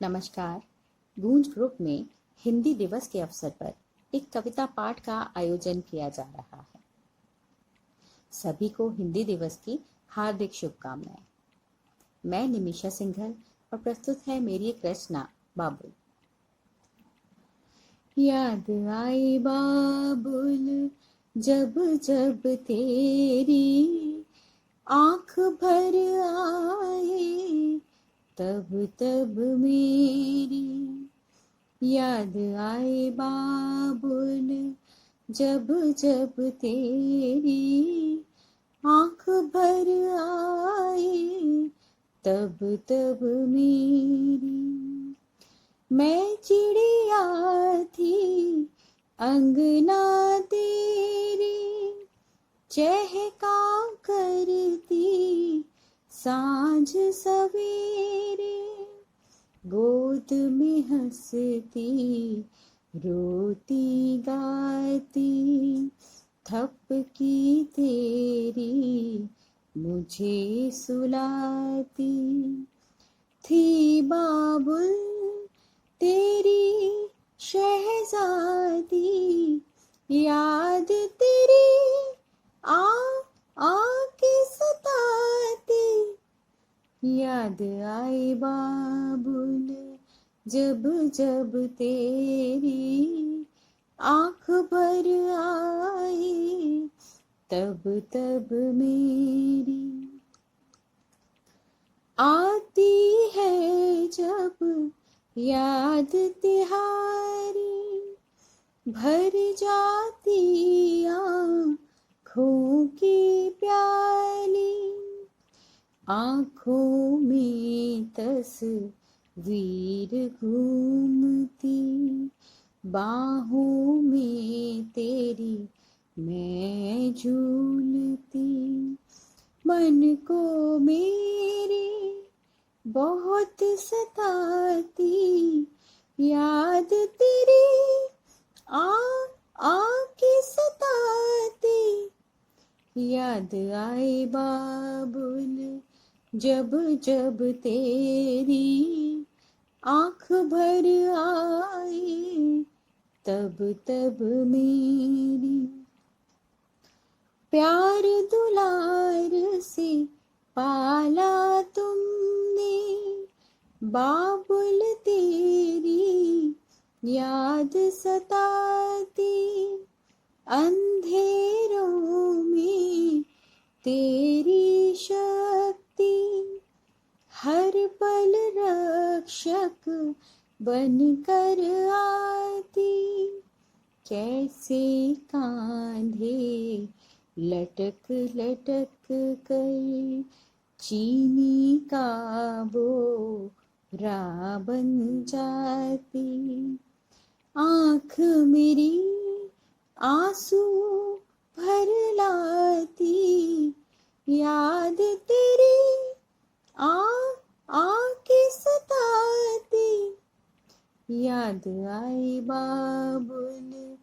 नमस्कार। गूंज ग्रुप में हिंदी दिवस के अवसर पर एक कविता पाठ का आयोजन किया जा रहा है। सभी को हिंदी दिवस की हार्दिक शुभकामनाएं। मैं निमिषा सिंघल और प्रस्तुत है मेरी एक रचना बाबुल। याद आई बाबुल जब जब तेरी आंख भर आए, तब तब मेरी याद आए बाबुल जब जब तेरी आंख भर आए, तब तब मेरी। मैं चिड़िया थी अंगना तेरी, चहका करती सांझ सवेरे, गोद में हंसती रोती गाती, थपकी तेरी मुझे सुलाती। थी बाबुल तेरी शहजादी, याद तेरी आके सताती। याद आई बाबुल जब जब तेरी आंख भर आई, तब तब मेरी। आती है जब याद तिहारी, भर जाती आँखों की प्याली, आँखों में तस्वीर घूमती, बाहों में तेरी मैं झूलती। मन को मेरे बहुत सताती, याद तेरी आके सताती। याद आए बाबुल जब जब तेरी आंख भर आई, तब तब मेरी। प्यार दुलार से पाला तुमने, बाबुल तेरी याद सताती, अंधेरों में तेरी शक्ति, हर पल रक्षक बनकर आती। कैसे कांधे लटक लटक कर चीनी का बोरा बन जाती, आँख मेरी आंसू भर लाती। याद तेरी आके सताती। याद आई बाबुल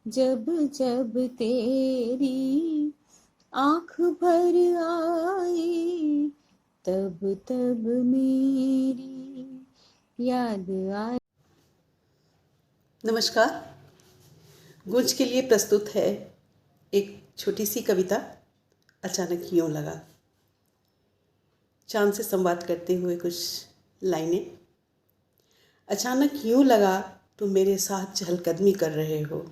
जब जब तेरी आंख भर आई, तब तब मेरी याद आई। नमस्कार। गूंज के लिए प्रस्तुत है एक छोटी सी कविता, अचानक यूं लगा। चांद से संवाद करते हुए कुछ लाइनें। अचानक यूं लगा तुम मेरे साथ चहलकदमी कर रहे हो,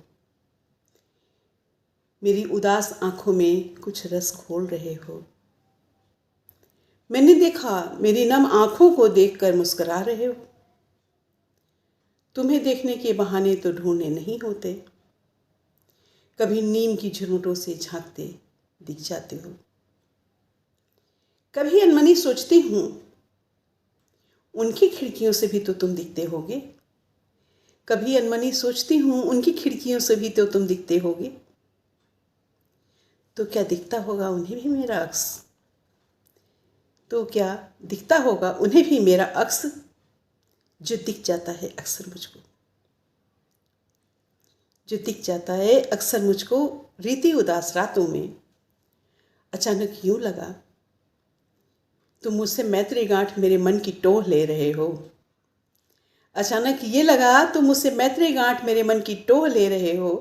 मेरी उदास आंखों में कुछ रस घोल रहे हो। मैंने देखा मेरी नम आंखों को देखकर मुस्कुरा रहे हो। तुम्हें देखने के बहाने तो ढूंढने नहीं होते, कभी नीम की झुरमुटों से झांकते दिख जाते हो। कभी अनमनी सोचती हूँ उनकी खिड़कियों से भी तो तुम दिखते होगे, कभी अनमनी सोचती हूँ उनकी खिड़कियों से भी तो तुम दिखते होगे। तो क्या दिखता होगा उन्हें भी मेरा अक्स, तो क्या दिखता होगा उन्हें भी मेरा अक्स, जो दिख जाता है अक्सर मुझको, जो दिख जाता है अक्सर मुझको रीति उदास रातों में। अचानक यूं लगा तुम मुझसे मैत्री गांठ मेरे मन की टोह ले रहे हो, अचानक ये लगा तुम मुझसे मैत्री गांठ मेरे मन की टोह ले रहे हो,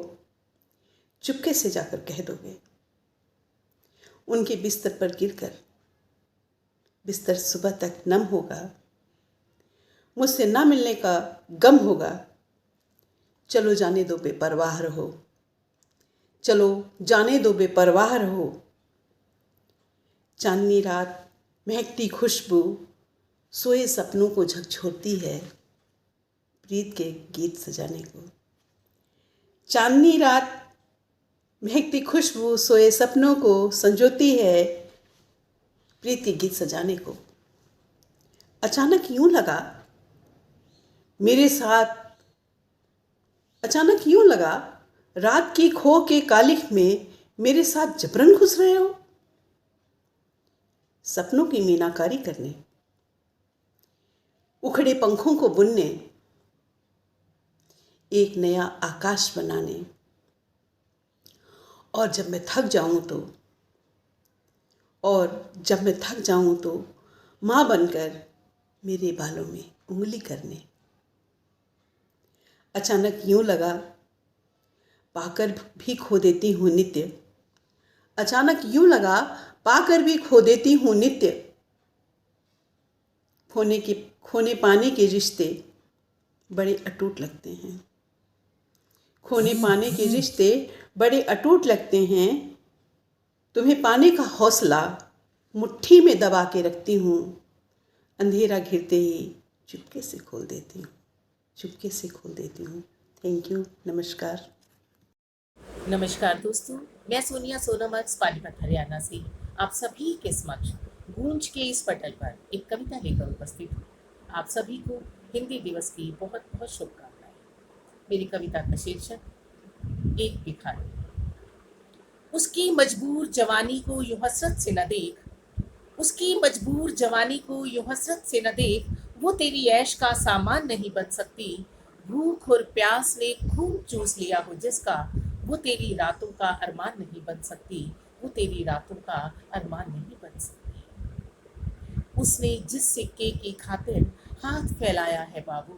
चुपके से जाकर कह दोगे। उनके बिस्तर पर गिरकर बिस्तर सुबह तक नम होगा, मुझसे ना मिलने का गम होगा। चलो जाने दो बेपरवाह रहो, चलो जाने दो बेपरवाह रहो। चांदनी रात महकती खुशबू सोए सपनों को झकझोरती है प्रीत के गीत सजाने को। चांदनी रात महकती खुशबू सोए सपनों को संजोती है प्रीत के गीत सजाने को। अचानक यूं लगा मेरे साथ, अचानक यूं लगा रात की खो के कालिख में मेरे साथ जबरन घुस रहे हो, सपनों की मीनाकारी करने, उखड़े पंखों को बुनने, एक नया आकाश बनाने। और जब मैं थक जाऊं तो माँ बनकर मेरे बालों में उंगली करने। अचानक यूं लगा पाकर भी खो देती हूँ नित्य, अचानक यूं लगा पाकर भी खो देती हूँ नित्य। खोने पाने के रिश्ते बड़े अटूट लगते हैं, खोने पाने के रिश्ते बड़े अटूट लगते हैं। तुम्हें पाने का हौसला मुट्ठी में दबा के रखती हूँ, अंधेरा घिरते ही चुपके से खोल देती हूँ, चुपके से खोल देती हूँ। थैंक यू, नमस्कार। नमस्कार दोस्तों, मैं सोनिया सोनमर्स पानीपत हरियाणा से आप सभी के समक्ष गूंज के इस पटल पर एक कविता लेकर उपस्थित हूँ। आप सभी को हिंदी दिवस की बहुत बहुत शुभकामनाएं। मेरी कविता का शीर्षक एक भिखारी। उसकी मजबूर जवानी को यूं हसरत से न देख, उसकी मजबूर जवानी को यूं हसरत से न देख, वो तेरी ऐश का सामान नहीं बन सकती। भूख और प्यास ने खून चूस लिया हो जिसका, वो तेरी रातों का अरमान नहीं बन सकती, वो तेरी रातों का अरमान नहीं बन सकती। उसने जिस सिक्के की खातिर हाथ फैलाया है बाबू,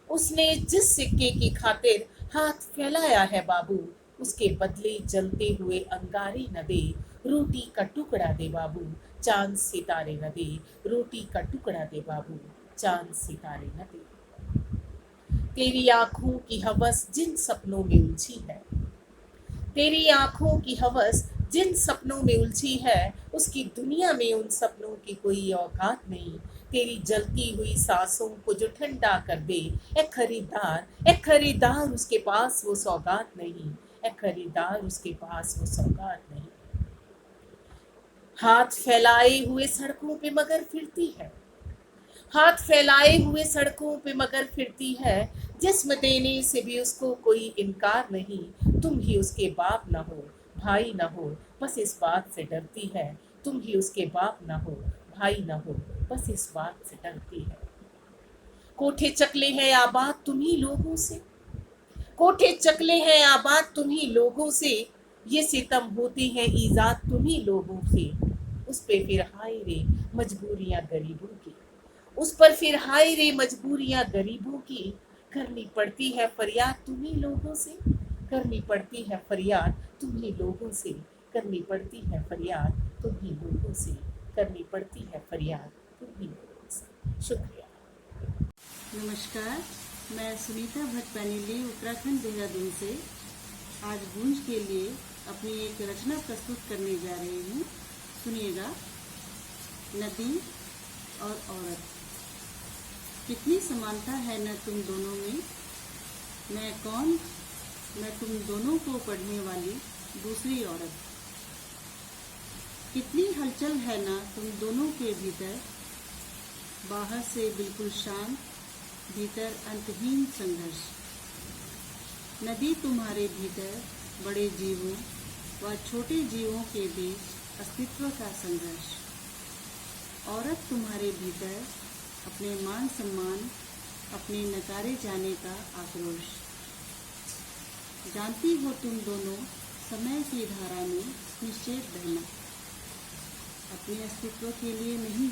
उसने जिस सिक्के की खातिर हाथ फैलाया है बाबू, उसके बदले जलते हुए अंगारे न दे, रोटी का टुकड़ा दे बाबू, चांद सितारे न दे, रोटी का टुकड़ा दे बाबू, चांद सितारे न दे। तेरी आंखों की हवस जिन सपनों में उलझी है, तेरी आंखों की हवस जिन सपनों में उलझी है, उसकी दुनिया में उन सपनों की कोई औकात नहीं। तेरी जलती हुई सांसों को जो ठंडा कर दे, ए खरीदार उसके पास वो सौगात नहीं, ए खरीदार उसके पास वो सौगात नहीं। हाथ फैलाए हुए सड़कों पे मगर फिरती है, हाथ फैलाए हुए सड़कों पे मगर फिरती है, जिस्म देने से भी उसको कोई इनकार नहीं। तुम ही उसके बाप न हो, भाई न हो, बस इस बात से डरती है। तुम ही उसके बाप न हो, भाई न हो, बस इस बात से डरती है। कोठे चकले हैं आबाद तुम्ही लोगों से, कोठे चकले हैं आबाद तुम्ही लोगों से, ये सितम होती हैं ईजाद तुम्ही लोगों से। उस पे फिर हाय रे मजबूरियां गरीबों की, उस पर फिर हाय रे मजबूरियां गरीबों की। करनी पड़ती है फरियाद तुम्ही लोगों से, करनी पड़ती है फरियाद तुम्ही लोगों से, करनी पड़ती है फरियाद तुम्ही लोगों से, करनी पड़ती है फरियाद तुम्ही लोगों से। शुक्रिया। नमस्कार, मैं सुनीता भट्ट पैनीली उत्तराखंड देहरादून से आज गूंज के लिए अपनी एक रचना प्रस्तुत करने जा रही हूँ। सुनिएगा। नदी और औरत, कितनी समानता है न तुम दोनों में। मैं कौन, मैं तुम दोनों को पढ़ने वाली दूसरी औरत। कितनी हलचल है ना तुम दोनों के भीतर, बाहर से बिल्कुल शांत, भीतर अंतहीन संघर्ष। नदी तुम्हारे भीतर बड़े जीवों व छोटे जीवों के बीच अस्तित्व का संघर्ष। औरत तुम्हारे भीतर अपने मान सम्मान, अपने नकारे जाने का आक्रोश। जानती हो तुम दोनों समय की धारा में निश्चेत बहना, अपने अस्तित्व के लिए नहीं,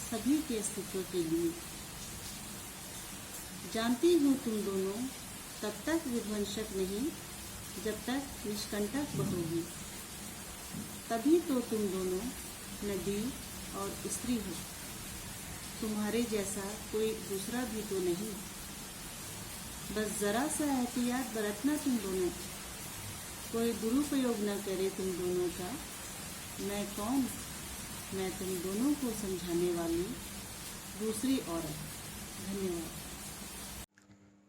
सभी के अस्तित्व के लिए। जानती हूँ तुम दोनों तब तक विध्वंसक नहीं जब तक निष्कंटक बहोगी। तभी तो तुम दोनों नदी और स्त्री हो। तुम्हारे जैसा कोई दूसरा भी तो नहीं। बस जरा सा एहतियात बरतना तुम दोनों, कोई दुरुपयोग न करे तुम दोनों का। मैं कौन? मैं तुम दोनों को समझाने वाली दूसरी औरत। धन्यवाद।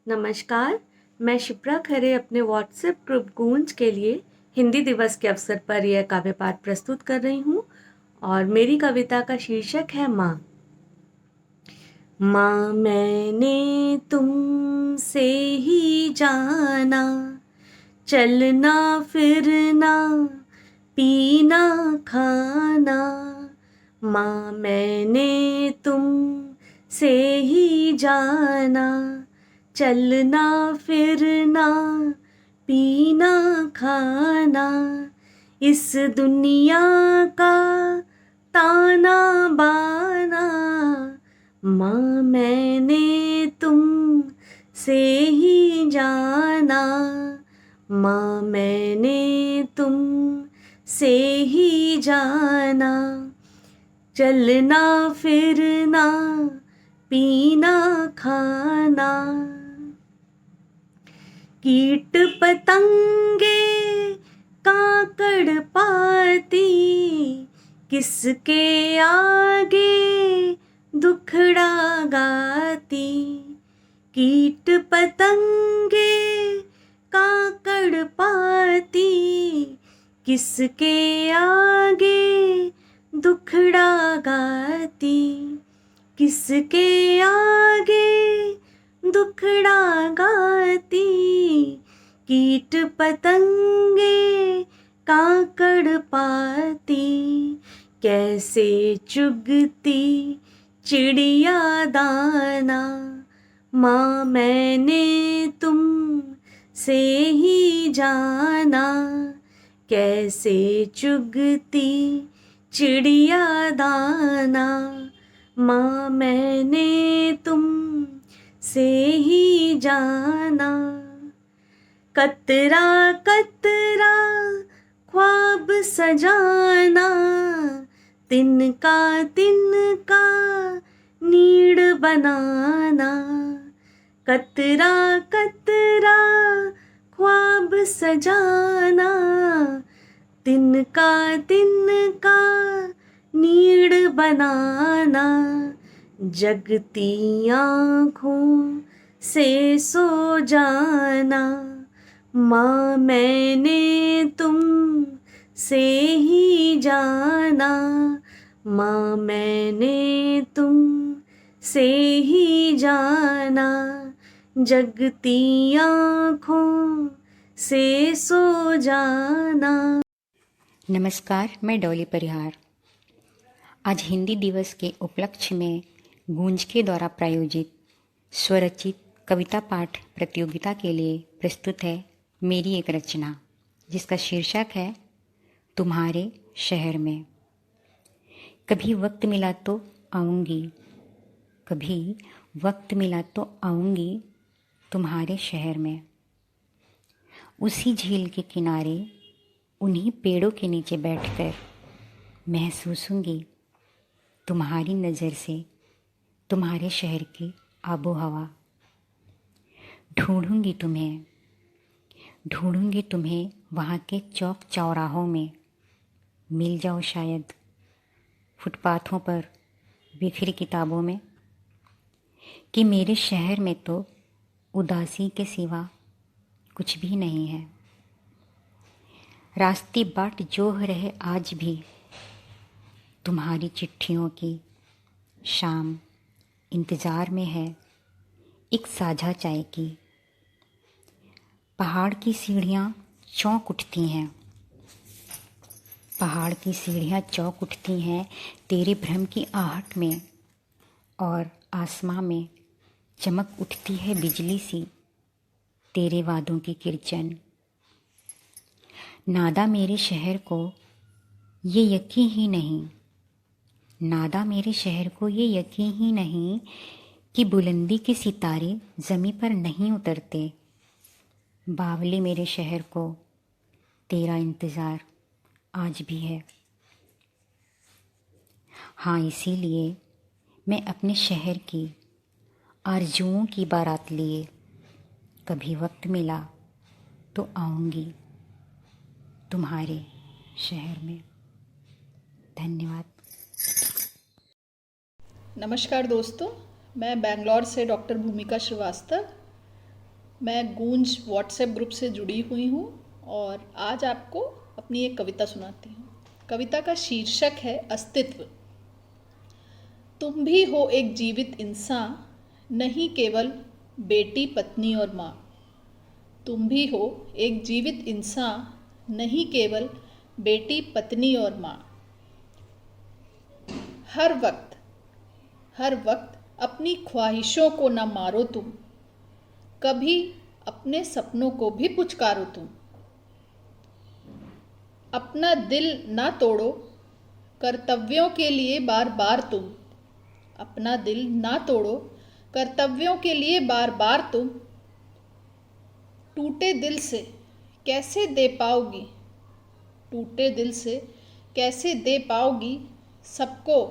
नमस्कार, मैं शिप्रा खरे अपने व्हाट्सएप ग्रुप गूंज के लिए हिंदी दिवस के अवसर पर यह काव्य पाठ प्रस्तुत कर रही हूँ और मेरी कविता का शीर्षक है माँ। माँ मैंने तुमसे ही जाना, चलना फिरना पीना खाना। माँ मैंने तुमसे ही जाना, चलना फिरना पीना खाना। इस दुनिया का ताना बाना, माँ मैंने तुमसे ही जाना। माँ मैंने तुमसे ही जाना, चलना फिरना पीना खाना। कीट पतंगे काकड़ पाती, किसके आगे दुखड़ा गाती। कीट पतंगे काकड़ पाती, किसके आगे दुखड़ा गाती। किसके आगे दुखड़ा गाती। कीट पतंगे काकड़ पाती, कैसे चुगती चिड़िया दाना। माँ मैंने तुमसे ही जाना, कैसे चुगती चिड़िया दाना। माँ मैंने तुमसे ही जाना। कतरा कतरा ख्वाब सजाना, तिनका तिनका नीड़ बनाना। कतरा कतरा ख्वाब सजाना, तिनका तिनका नीड़ बनाना। जगती आँखों से सो जाना, माँ मैंने तुमसे ही जाना। माँ मैंने तुमसे ही जाना, जगती आँखों से सो जाना। नमस्कार, मैं डॉली परिहार। आज हिंदी दिवस के उपलक्ष्य में गूंज के द्वारा प्रायोजित स्वरचित कविता पाठ प्रतियोगिता के लिए प्रस्तुत है मेरी एक रचना, जिसका शीर्षक है तुम्हारे शहर में। कभी वक्त मिला तो आऊँगी, कभी वक्त मिला तो आऊँगी तुम्हारे शहर में। उसी झील के किनारे उन्हीं पेड़ों के नीचे बैठकर महसूसूंगी तुम्हारी नज़र से तुम्हारे शहर की आबो हवा। ढूंढूंगी तुम्हें वहाँ के चौक चौराहों में। मिल जाओ शायद फुटपाथों पर बिखरी किताबों में, कि मेरे शहर में तो उदासी के सिवा कुछ भी नहीं है। रास्ते बाट जोह रहे आज भी तुम्हारी चिट्ठियों की। शाम इंतज़ार में है एक साझा चाय की। पहाड़ की सीढ़ियाँ चौंक उठती हैं, पहाड़ की सीढ़ियाँ चौंक उठती हैं तेरे भ्रम की आहट में। और आसमां में चमक उठती है बिजली सी तेरे वादों की किरचन। नादा मेरे शहर को ये यकीन ही नहीं, नादा मेरे शहर को ये यकीन ही नहीं कि बुलंदी के सितारे ज़मीं पर नहीं उतरते। बावले मेरे शहर को तेरा इंतज़ार आज भी है। हाँ, इसीलिए मैं अपने शहर की आरज़ुओं की बारात लिए कभी वक्त मिला तो आऊँगी तुम्हारे शहर में। धन्यवाद। नमस्कार दोस्तों, मैं बेंगलोर से डॉक्टर भूमिका श्रीवास्तव। मैं गूंज व्हाट्सएप ग्रुप से जुड़ी हुई हूँ और आज आपको अपनी एक कविता सुनाती हूँ। कविता का शीर्षक है अस्तित्व। तुम भी हो एक जीवित इंसान, नहीं केवल बेटी, पत्नी और माँ। तुम भी हो एक जीवित इंसान, नहीं केवल बेटी, पत्नी और माँ। हर वक्त अपनी ख्वाहिशों को न मारो तुम, कभी अपने सपनों को भी पुचकारो तुम। अपना दिल ना तोड़ो कर्तव्यों के लिए बार बार तुम। अपना दिल ना तोड़ो कर्तव्यों के लिए बार बार तुम। टूटे दिल से कैसे दे पाओगी, टूटे दिल से कैसे दे पाओगी सबको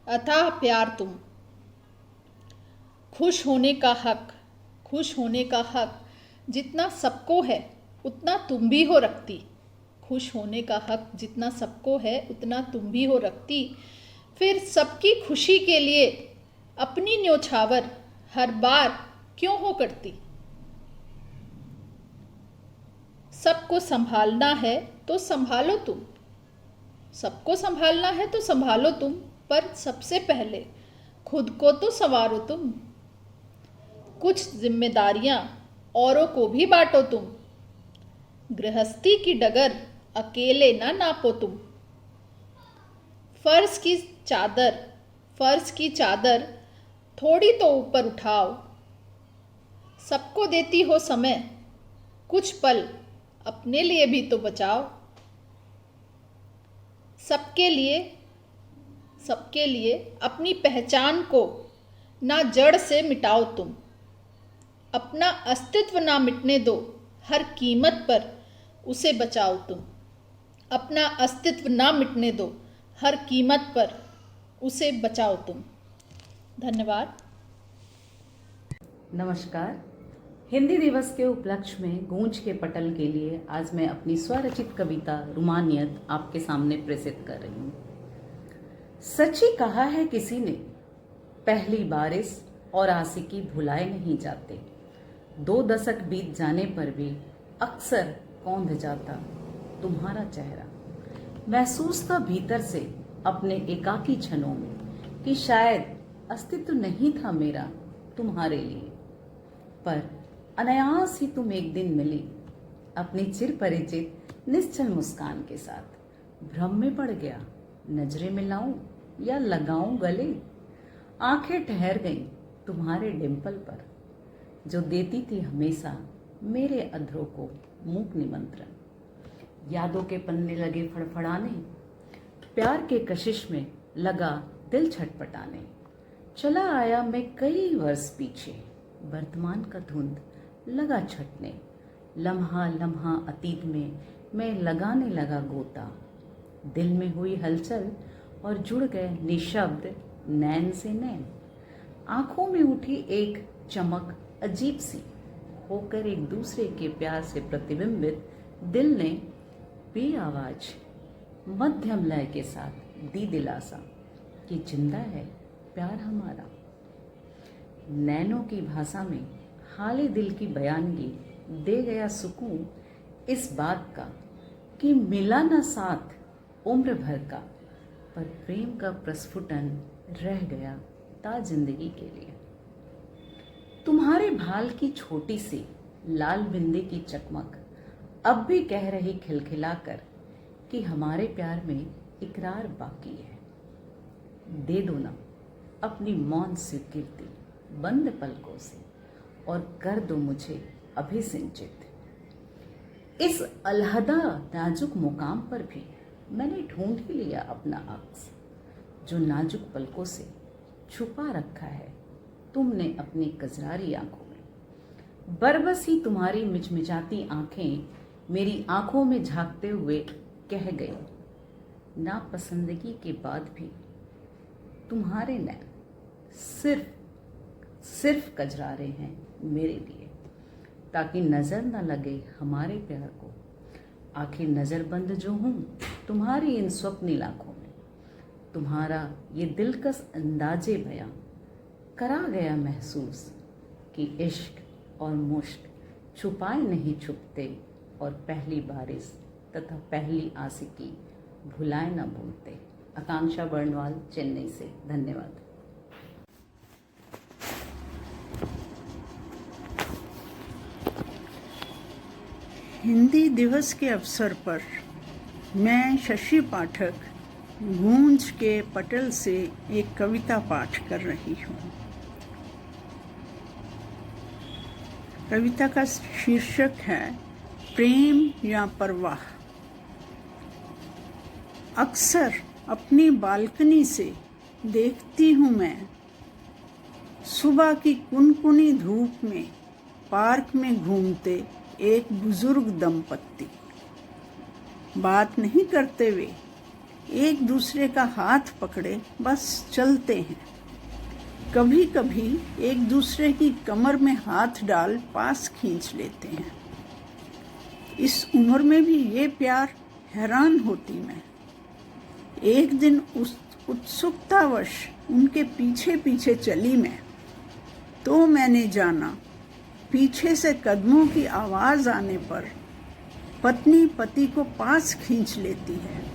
अथाह प्यार तुम। खुश होने का हक जितना सबको है उतना तुम भी हो रखती। खुश होने का हक जितना सबको है उतना तुम भी हो रखती। फिर सबकी खुशी के लिए अपनी न्योछावर हर बार क्यों हो करती। सबको संभालना है तो संभालो तुम, सबको संभालना है तो संभालो तुम, पर सबसे पहले खुद को तो संवारो तुम। कुछ जिम्मेदारियां औरों को भी बांटो तुम। गृहस्थी की डगर अकेले ना नापो तुम। फर्ज की चादर थोड़ी तो ऊपर उठाओ। सबको देती हो समय, कुछ पल अपने लिए भी तो बचाओ। सबके लिए अपनी पहचान को ना जड़ से मिटाओ तुम। अपना अस्तित्व ना मिटने दो, हर कीमत पर उसे बचाओ तुम। अपना अस्तित्व ना मिटने दो, हर कीमत पर उसे बचाओ तुम। धन्यवाद। नमस्कार। हिंदी दिवस के उपलक्ष्य में गूंज के पटल के लिए आज मैं अपनी स्वरचित कविता रुमानियत आपके सामने प्रेषित कर रही हूँ। सच ही कहा है किसी ने, पहली बारिश और आशिकी भुलाए नहीं जाते। 2 दशक बीत जाने पर भी अक्सर कौंध जाता तुम्हारा चेहरा। महसूस था भीतर से अपने एकाकी क्षणों में कि शायद अस्तित्व नहीं था मेरा तुम्हारे लिए, पर अनायास ही तुम एक दिन मिली अपनी चिर परिचित निश्चल मुस्कान के साथ। भ्रम में पड़ गया, नजरें मिलाऊं या लगाऊं गले। आंखें ठहर गईं तुम्हारे डिंपल पर, जो देती थी हमेशा मेरे अधरों को मूक निमंत्रण। यादों के पन्ने लगे फड़फड़ाने, प्यार के कशिश में लगा दिल छटपटाने। चला आया मैं कई वर्ष पीछे, वर्तमान का धुंध लगा छटने। लम्हा लम्हा अतीत में मैं लगाने लगा गोता। दिल में हुई हलचल और जुड़ गए निशब्द नैन से नैन। आंखों में उठी एक चमक अजीब सी, होकर एक दूसरे के प्यार से प्रतिबिंबित दिल ने बेआवाज मध्यम लय के साथ दी दिलासा कि जिंदा है प्यार हमारा। नैनों की भाषा में हाले दिल की बयानगी दे गया सुकून इस बात का कि मिला न साथ उम्र भर का, पर प्रेम का प्रस्फुटन रह गया ता जिंदगी के लिए। तुम्हारे भाल की छोटी सी लाल बिंदी की चकमक अब भी कह रही खिलखिलाकर कि हमारे प्यार में इकरार बाकी है। दे दो ना अपनी मौन स्वीकृति बंद पलकों से और कर दो मुझे अभिसिंचित। इस अलहदा नाजुक मुकाम पर भी मैंने ढूंढ ही लिया अपना अक्स, जो नाजुक पलकों से छुपा रखा है तुमने अपनी कजरारी आंखों में। बरबसी तुम्हारी मिचमिचाती आंखें मेरी आंखों में झांकते हुए कह गई, नापसंदगी के बाद भी तुम्हारे नैन सिर्फ कजरारे हैं मेरे लिए, ताकि नजर न लगे हमारे प्यार को। आखिर नजरबंद जो हूं तुम्हारी इन स्वप्निल आंखों में। तुम्हारा ये दिलकश अंदाजे बयां करा गया महसूस कि इश्क और मुश्क छुपाए नहीं छुपते, और पहली बारिश तथा पहली आशिकी भुलाए ना भूलते। आकांक्षा बर्णवाल, चेन्नई से। धन्यवाद। हिंदी दिवस के अवसर पर मैं शशि पाठक गूंज के पटल से एक कविता पाठ कर रही हूँ। कविता का शीर्षक है प्रेम या परवाह। अक्सर अपनी बालकनी से देखती हूँ मैं सुबह की कुनकुनी धूप में पार्क में घूमते एक बुजुर्ग दंपत्ति। बात नहीं करते वे, एक दूसरे का हाथ पकड़े बस चलते हैं। कभी कभी एक दूसरे की कमर में हाथ डाल पास खींच लेते हैं। इस उम्र में भी ये प्यार, हैरान होती मैं। एक दिन उस उत्सुकतावश उनके पीछे पीछे चली मैं, तो मैंने जाना पीछे से कदमों की आवाज आने पर पत्नी पति को पास खींच लेती है।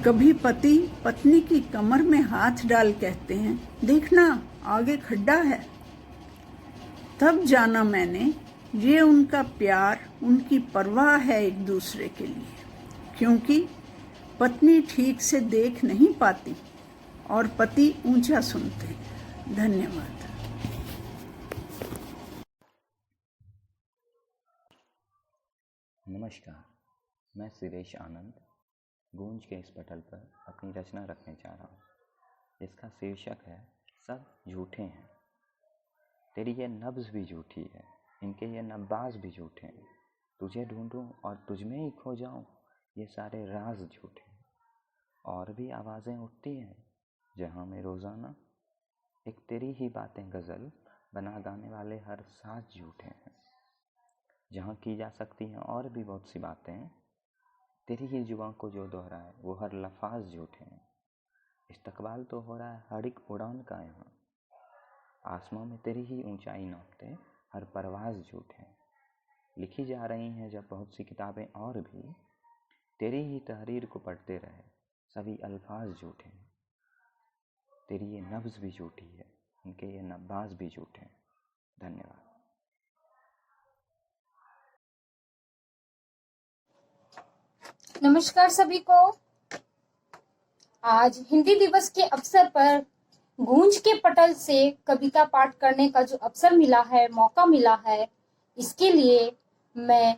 कभी पति पत्नी की कमर में हाथ डाल कहते हैं, देखना आगे खड्डा है। तब जाना मैंने ये उनका प्यार, उनकी परवाह है एक दूसरे के लिए, क्योंकि पत्नी ठीक से देख नहीं पाती और पति ऊंचा सुनते। धन्यवाद। नमस्कार, मैं सुरेश आनंद गूंज के इस पटल पर अपनी रचना रखने जा रहा हूँ, जिसका शीर्षक है सब झूठे हैं। तेरी ये नब्ज़ भी झूठी है, इनके ये नब्बाज भी झूठे हैं। तुझे ढूंढूं और तुझमें ही खो जाऊं, ये सारे राज झूठे हैं। और भी आवाज़ें उठती हैं जहाँ में रोज़ाना, एक तेरी ही बातें गज़ल बना गाने वाले हर साज झूठे हैं। जहाँ की जा सकती हैं और भी बहुत सी बातें, तेरी ही जुबान को जो दोहराए वो हर लफाज झूठे हैं। इस्तकबाल तो हो रहा है हर एक उड़ान का यहाँ, आसमां में तेरी ही ऊंचाई नापते हर परवाज झूठे हैं। लिखी जा रही हैं जब बहुत सी किताबें और भी, तेरी ही तहरीर को पढ़ते रहे सभी अल्फाज झूठे हैं। तेरी ये नब्ज़ भी झूठी है, इनके ये नब्बाज भी झूठे हैं। धन्यवाद। नमस्कार सभी को। आज हिंदी दिवस के अवसर पर गूंज के पटल से कविता पाठ करने का जो अवसर मिला है, मौका मिला है, इसके लिए मैं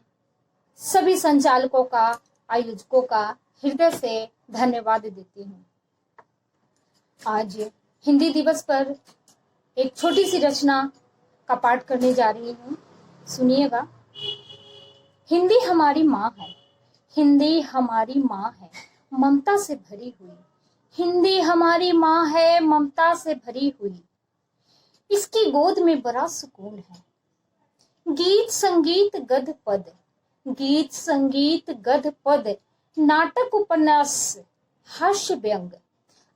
सभी संचालकों का, आयोजकों का हृदय से धन्यवाद देती हूँ। आज हिंदी दिवस पर एक छोटी सी रचना का पाठ करने जा रही हूँ, सुनिएगा। हिंदी हमारी माँ है, हिंदी हमारी माँ है, ममता से भरी हुई। हिंदी हमारी माँ है, ममता से भरी हुई। इसकी गोद में बड़ा सुकून है। गीत संगीत गद्य पद, गीत संगीत गद्य पद, नाटक उपन्यास हास्य व्यंग,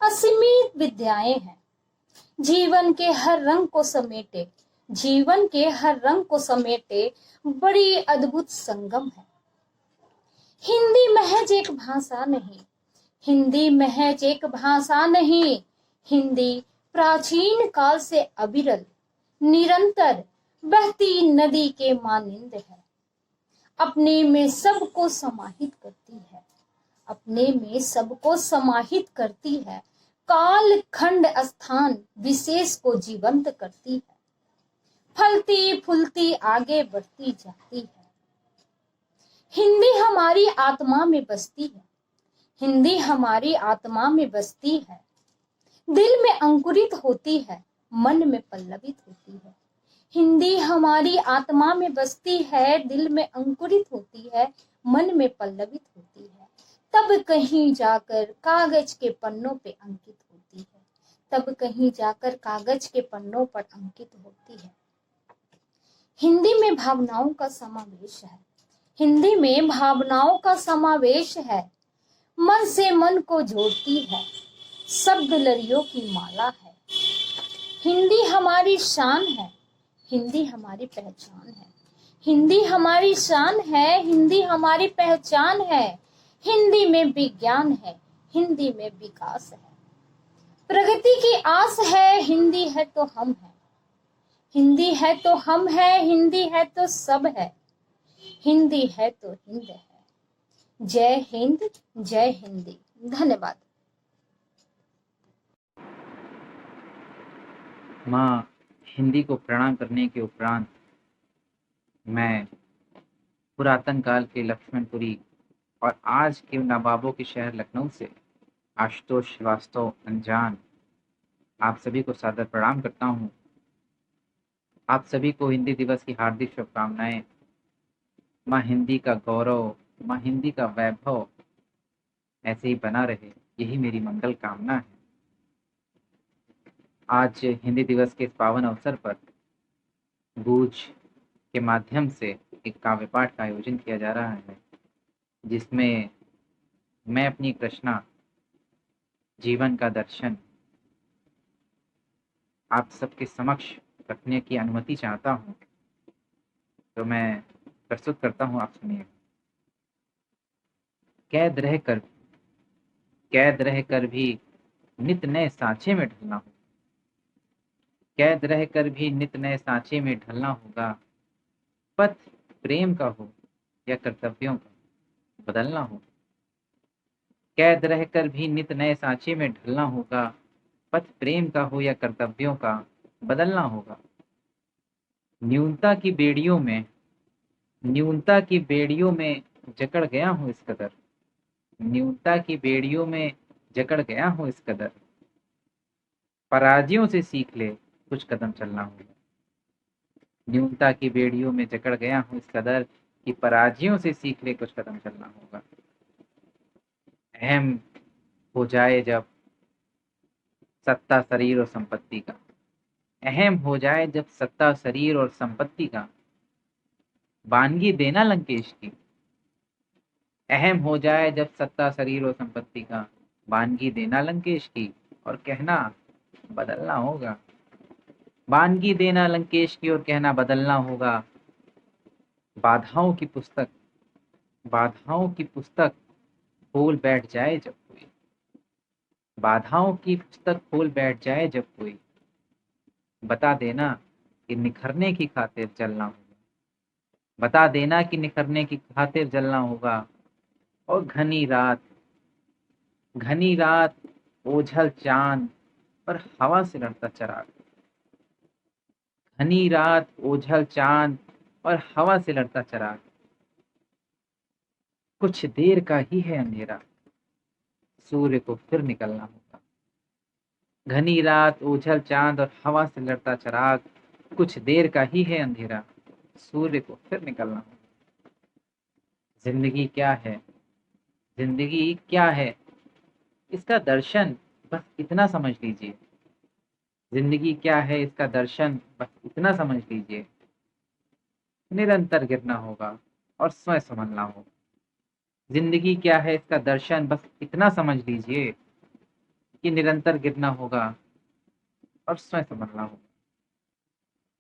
असीमित विद्याएं हैं। जीवन के हर रंग को समेटे, जीवन के हर रंग को समेटे बड़ी अद्भुत संगम है। हिंदी महज एक भाषा नहीं, हिंदी महज एक भाषा नहीं, हिंदी प्राचीन काल से अविरल निरंतर बहती नदी के मानिंद है। अपने में सबको समाहित करती है, अपने में सबको समाहित करती है। काल खंड स्थान विशेष को जीवंत करती है। फलती फूलती आगे बढ़ती जाती है। हिंदी हमारी आत्मा में बसती है, हिंदी हमारी आत्मा में बसती है। दिल में अंकुरित होती है, मन में पल्लवित होती है। हिंदी हमारी आत्मा में बसती है, दिल में अंकुरित होती है, मन में पल्लवित होती है, तब कहीं जाकर कागज के पन्नों पे अंकित होती है, तब कहीं जाकर कागज के पन्नों पर अंकित होती है। हिंदी में भावनाओं का समावेश है, हिंदी में भावनाओं का समावेश है, मन से मन को जोड़ती है, शब्द लड़ियों की माला है। हिंदी हमारी शान है, हिंदी हमारी पहचान है, हिंदी हमारी शान है, हिंदी हमारी पहचान है। हिंदी में विज्ञान है, हिंदी में विकास है, प्रगति की आस है। हिंदी है तो हम हैं, हिंदी है तो हम हैं, हिंदी है तो सब है, हिंदी है तो हिंद है। जय हिंद, जय हिंदी। धन्यवाद। माँ हिंदी को प्रणाम करने के उपरांत मैं पुरातन काल के लक्ष्मणपुरी और आज के नवाबों के शहर लखनऊ से आशुतोष श्रीवास्तव अनजान आप सभी को सादर प्रणाम करता हूँ। आप सभी को हिंदी दिवस की हार्दिक शुभकामनाएं। माँ हिंदी का गौरव, माँ हिंदी का वैभव ऐसे ही बना रहे, यही मेरी मंगल कामना है। आज हिंदी दिवस के इस पावन अवसर पर गूंज के माध्यम से एक काव्य पाठ का आयोजन किया जा रहा है, जिसमें मैं अपनी एक रचना जीवन का दर्शन आप सबके समक्ष रखने की अनुमति चाहता हूँ, तो मैं प्रस्तुत करता हूँ। आप सुनिए। कैद रह कर भी नित नए सांचे में ढलना हो, कैद रह कर भी नित नए सांचे में ढलना होगा। पथ प्रेम का हो या कर्तव्यों का बदलना हो, कैद रह कर भी नित नए सांचे में ढलना होगा। पथ प्रेम का हो या कर्तव्यों का बदलना होगा। न्यूनता की बेड़ियों में जकड़ गया हूँ इस कदर, न्यूनता की बेड़ियों में जकड़ गया हूँ इस कदर। पराजयों से सीख ले कुछ कदम चलना होगा। न्यूनता की बेड़ियों में जकड़ गया हूँ इस कदर कि पराजयों से सीख ले कुछ कदम चलना होगा। अहम हो जाए जब सत्ता शरीर और संपत्ति का, अहम हो जाए जब सत्ता शरीर और संपत्ति का, वानगी देना लंकेश की। अहम हो जाए जब सत्ता शरीर और संपत्ति का, वानगी देना लंकेश की, और कहना बदलना होगा। वानगी देना लंकेश की और कहना बदलना होगा। बाधाओं की पुस्तक खोल बैठ जाए जब कोई, बाधाओं की पुस्तक खोल बैठ जाए जब कोई, बता देना कि निखरने की खातिर चलना होगा। बता देना कि निखरने की खातिर जलना होगा। और घनी रात ओझल चांद पर हवा से लड़ता चराग, घनी रात ओझल चांद और हवा से लड़ता चराग। कुछ देर का ही है अंधेरा, सूर्य को फिर निकलना होगा। घनी रात ओझल चांद और हवा से लड़ता चराग, कुछ देर का ही है अंधेरा, सूर्य को फिर निकलना होगा। जिंदगी क्या है इसका दर्शन बस इतना समझ लीजिए। जिंदगी क्या है इसका दर्शन बस इतना समझ लीजिए। निरंतर गिरना होगा और स्वयं संभलना होगा। जिंदगी क्या है इसका दर्शन बस इतना समझ लीजिए कि निरंतर गिरना होगा और स्वयं संभलना होगा।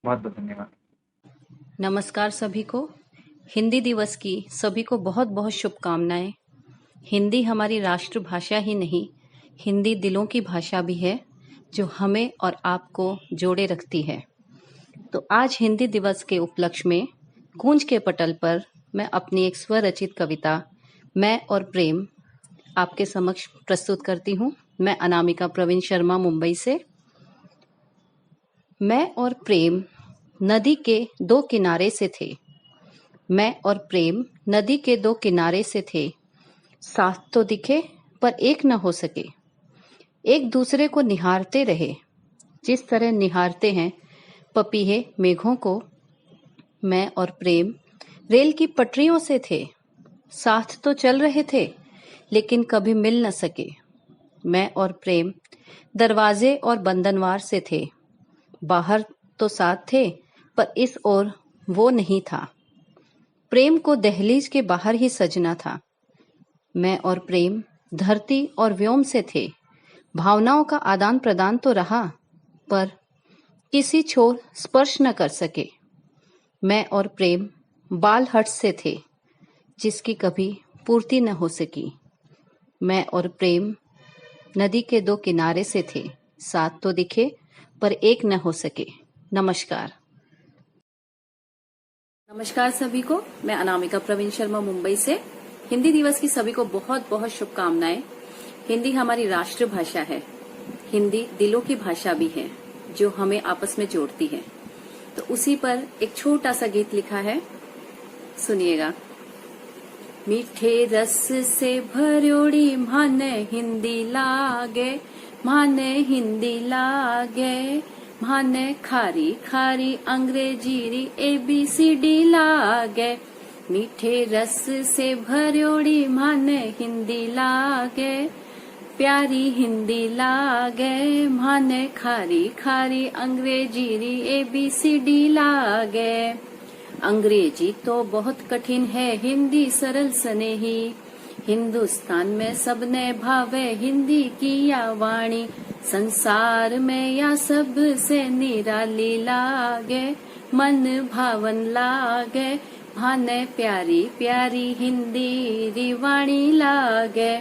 बहुत बहुत धन्यवाद। नमस्कार सभी को। हिंदी दिवस की सभी को बहुत बहुत शुभकामनाएं। हिंदी हमारी राष्ट्रभाषा ही नहीं, हिंदी दिलों की भाषा भी है, जो हमें और आपको जोड़े रखती है। तो आज हिंदी दिवस के उपलक्ष्य में गूंज के पटल पर मैं अपनी एक स्वरचित कविता मैं और प्रेम आपके समक्ष प्रस्तुत करती हूँ। मैं अनामिका प्रवीण शर्मा मुंबई से। मैं और प्रेम नदी के दो किनारे से थे, मैं और प्रेम नदी के दो किनारे से थे। साथ तो दिखे पर एक न हो सके, एक दूसरे को निहारते रहे, जिस तरह निहारते हैं पपीहे मेघों को, मैं और प्रेम रेल की पटरियों से थे। साथ तो चल रहे थे लेकिन कभी मिल न सके। मैं और प्रेम दरवाजे और बंधनवार से थे। बाहर तो साथ थे पर इस ओर वो नहीं था। प्रेम को दहलीज के बाहर ही सजना था। मैं और प्रेम धरती और व्योम से थे। भावनाओं का आदान प्रदान तो रहा पर किसी छोर स्पर्श न कर सके। मैं और प्रेम बाल हट से थे जिसकी कभी पूर्ति न हो सकी। मैं और प्रेम नदी के दो किनारे से थे। साथ तो दिखे पर एक न हो सके। नमस्कार। नमस्कार सभी को। मैं अनामिका प्रवीण शर्मा मुंबई से। हिंदी दिवस की सभी को बहुत बहुत शुभकामनाएं। हिंदी हमारी राष्ट्रभाषा है। हिंदी दिलों की भाषा भी है जो हमें आपस में जोड़ती है। तो उसी पर एक छोटा सा गीत लिखा है, सुनिएगा। मीठे रस से भरोड़ी माने हिंदी लागे, माने हिंदी लागे, माने खारी खारी अंग्रेजी री ABCD लागे। मीठे रस से भरोड़ी माने हिंदी लागे, प्यारी हिंदी लागे, माने खारी खारी अंग्रेजी री ABCD लागे। अंग्रेजी तो बहुत कठिन है, हिंदी सरल स्नेही। हिंदुस्तान में सबने भावे हिंदी की या वाणी। संसार में या सबसे निराली लागे, मन भावन लागे, भाने प्यारी प्यारी हिंदी री वाणी लागे।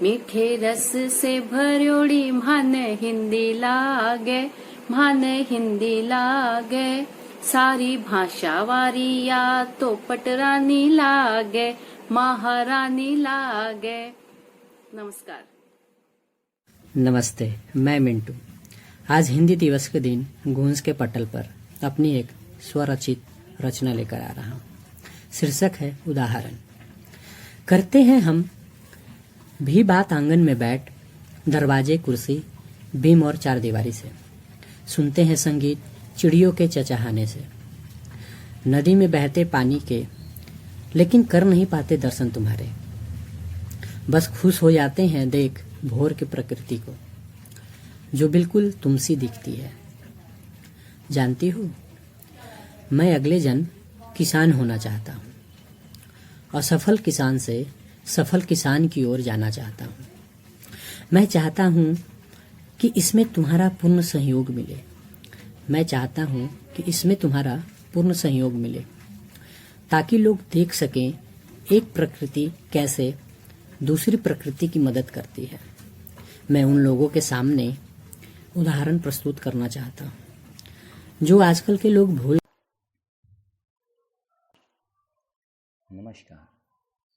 मीठे रस से भरोड़ी माने हिंदी लागे, माने हिंदी लागे। सारी भाषा वारी या तो पटरानी लागे, महारानी लागे। नमस्कार। नमस्ते, मैं मिंटू। आज हिंदी दिवस के दिन गूंज के पटल पर अपनी एक स्वरचित रचना लेकर आ रहा हूँ। शीर्षक है उदाहरण। करते हैं हम भी बात आंगन में बैठ, दरवाजे कुर्सी बीम और चारदीवारी से। सुनते हैं संगीत चिड़ियों के चहचहाने से। नदी में बहते पानी के, लेकिन कर नहीं पाते दर्शन तुम्हारे। बस खुश हो जाते हैं देख भोर की प्रकृति को, जो बिल्कुल तुमसी दिखती है। जानती हो, मैं अगले जन्म किसान होना चाहता हूँ। असफल किसान से सफल किसान की ओर जाना चाहता हूँ। मैं चाहता हूँ कि इसमें तुम्हारा पूर्ण सहयोग मिले। मैं चाहता हूँ कि इसमें तुम्हारा पूर्ण सहयोग मिले, ताकि लोग देख सकें एक प्रकृति कैसे दूसरी प्रकृति की मदद करती है। मैं उन लोगों के सामने उदाहरण प्रस्तुत करना चाहता हूँ जो आजकल के लोग भूल। नमस्कार,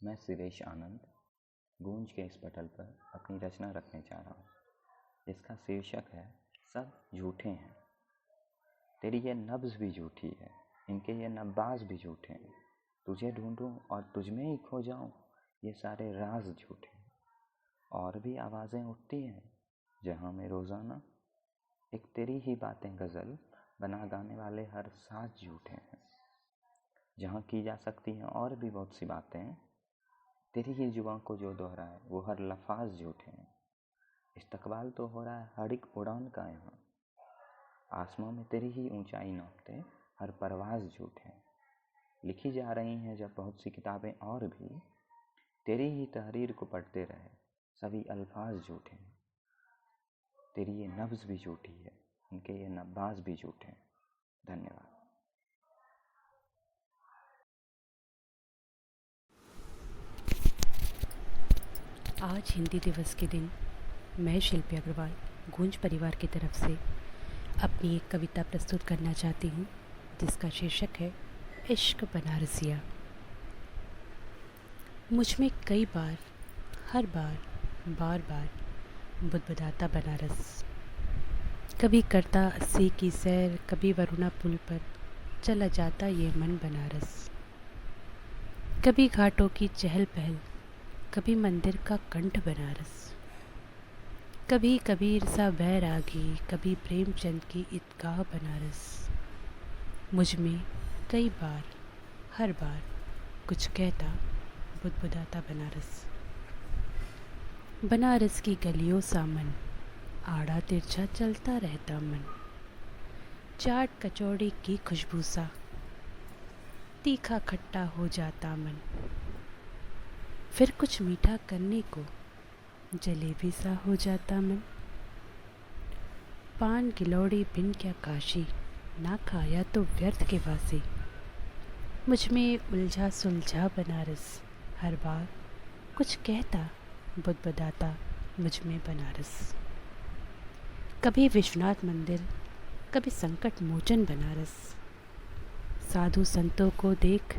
मैं सुरेश आनंद गूंज के इस पटल पर अपनी रचना रखने जा रहा हूँ, जिसका शीर्षक है सब झूठे हैं। तेरी ये नब्ज़ भी झूठी है, इनके ये नब्बाज भी झूठे हैं। तुझे ढूंढूं और तुझमें ही खो जाऊं, ये सारे राज झूठे हैं। और भी आवाज़ें उठती हैं जहाँ में रोज़ाना, एक तेरी ही बातें गज़ल बना गाने वाले हर साज झूठे हैं। जहाँ की जा सकती हैं और भी बहुत सी बातें, तेरी ही जुबान को जो दोहराए वो हर लफाज झूठे हैं। इस्तकबाल तो हो रहा है हर एक उड़ान का यहाँ, आसमां में तेरी ही ऊंचाई नापते हर परवाज़ झूठे हैं। लिखी जा रही हैं जब बहुत सी किताबें और भी, तेरी ही तहरीर को पढ़ते रहे सभी अल्फाज झूठे हैं। तेरी ये नब्ज़ भी झूठी है, इनके ये नब्बाज भी झूठे हैं। धन्यवाद। आज हिंदी दिवस के दिन मैं शिल्पी अग्रवाल गूंज परिवार की तरफ से अपनी एक कविता प्रस्तुत करना चाहती हूँ, जिसका शीर्षक है इश्क बनारसिया। मुझ में कई बार, हर बार, बार बार बुदबुदाता बनारस। कभी करता अस्सी की सैर, कभी वरुणा पुल पर चला जाता ये मन बनारस। कभी घाटों की चहल पहल, कभी मंदिर का कंठ बनारस। कभी कबीर सा बैरागी, कभी प्रेमचंद की ईदगाह बनारस। मुझ में कई बार, हर बार कुछ कहता, बुदबुदाता बनारस। बनारस की गलियों सा मन, आड़ा तिरछा चलता रहता मन। चाट कचौड़ी की खुशबू सा, तीखा खट्टा हो जाता मन। फिर कुछ मीठा करने को, जलेबी सा हो जाता मन। पान गिलौड़ी बिन क्या काशी, ना खाया तो व्यर्थ के वासी। मुझ में उलझा सुलझा बनारस, हर बार कुछ कहता, बुदबुदाता मुझ में बनारस। कभी विश्वनाथ मंदिर, कभी संकट मोचन बनारस। साधु संतों को देख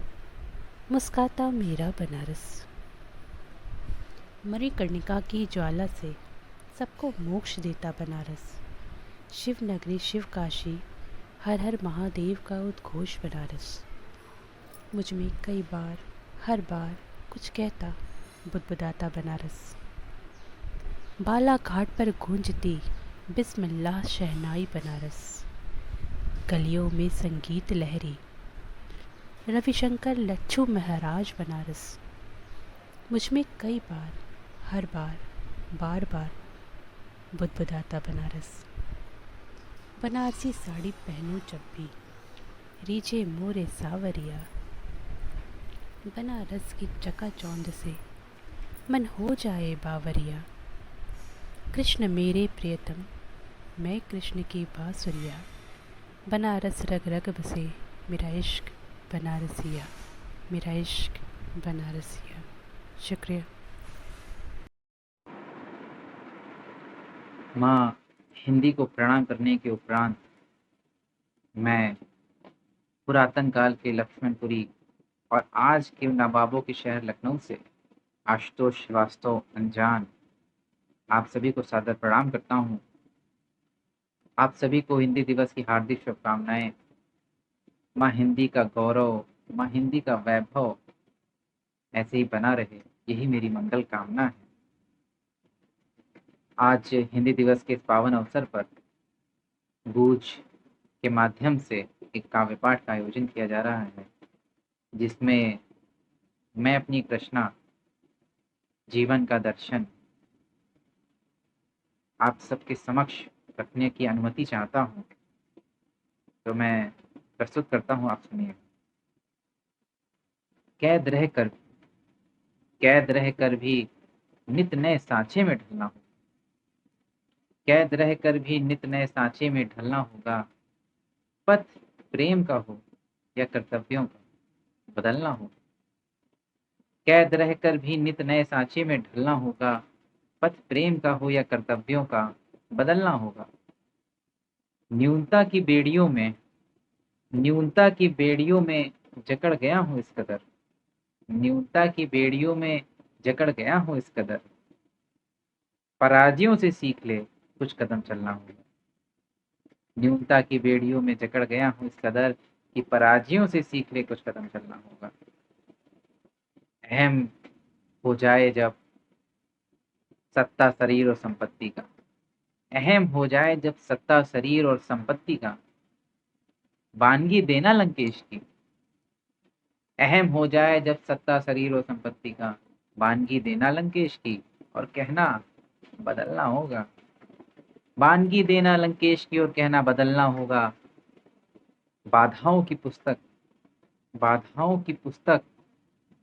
मुस्काता मेरा बनारस। मणिकर्णिका की ज्वाला से सबको मोक्ष देता बनारस। शिव नगरी शिव काशी, हर हर महादेव का उद्घोष बनारस। मुझ में कई बार, हर बार कुछ कहता, बुदबुदाता बनारस। बालाघाट पर गूंजती बिस्मिल्लाह शहनाई बनारस। गलियों में संगीत लहरी, रविशंकर लच्छू महाराज बनारस। मुझ में कई बार, हर बार, बार बार बुदबुदाता बनारस। बनारसी साड़ी पहनूं जब भी, रीझे मोरे सावरिया। बनारस की चकाचौंध से मन हो जाए बावरिया। कृष्ण मेरे प्रियतम, मैं कृष्ण की बांसुरिया। बनारस रग रग बसे मेरा इश्क बनारसिया, मेरा इश्क बनारसिया। शुक्रिया। माँ हिंदी को प्रणाम करने के उपरांत मैं पुरातन काल के लक्ष्मणपुरी और आज के नवाबों के शहर लखनऊ से आशुतोष श्रीवास्तव अनजान आप सभी को सादर प्रणाम करता हूँ। आप सभी को हिंदी दिवस की हार्दिक शुभकामनाएं। माँ हिंदी का गौरव, माँ हिंदी का वैभव ऐसे ही बना रहे, यही मेरी मंगल कामना है। आज हिंदी दिवस के इस पावन अवसर पर गूंज के माध्यम से एक काव्य पाठ का आयोजन किया जा रहा है, जिसमें मैं अपनी एक रचना जीवन का दर्शन आप सबके समक्ष रखने की अनुमति चाहता हूँ, तो मैं प्रस्तुत करता हूँ। आप सुनिए। कैद रह कर भी नित नए सांचे में ढलना हो। कैद रह कर भी नित नए सांचे में ढलना होगा। पथ प्रेम का हो या कर्तव्यों का बदलना होगा। कैद रह कर भी नित नए सांचे में ढलना होगा। पथ प्रेम का हो या कर्तव्यों का बदलना होगा। न्यूनता की बेड़ियों में जकड़ गया हूँ इस कदर। न्यूनता की बेड़ियों में जकड़ गया हूँ इस कदर। पराजियों से सीख ले कुछ कदम चलना होगा। न्यूनता की बेड़ियों में जकड़ गया हूँ इस कदर कि पराजियों से सीख ले कुछ कदम चलना होगा। अहम हो जाए जब सत्ता शरीर और संपत्ति का, अहम हो जाए जब सत्ता शरीर और संपत्ति का, वानगी देना लंकेश की। अहम हो जाए जब सत्ता शरीर और संपत्ति का, वानगी देना लंकेश की, और कहना बदलना होगा। वानगी देना लंकेश की और कहना बदलना होगा। बाधाओं की पुस्तक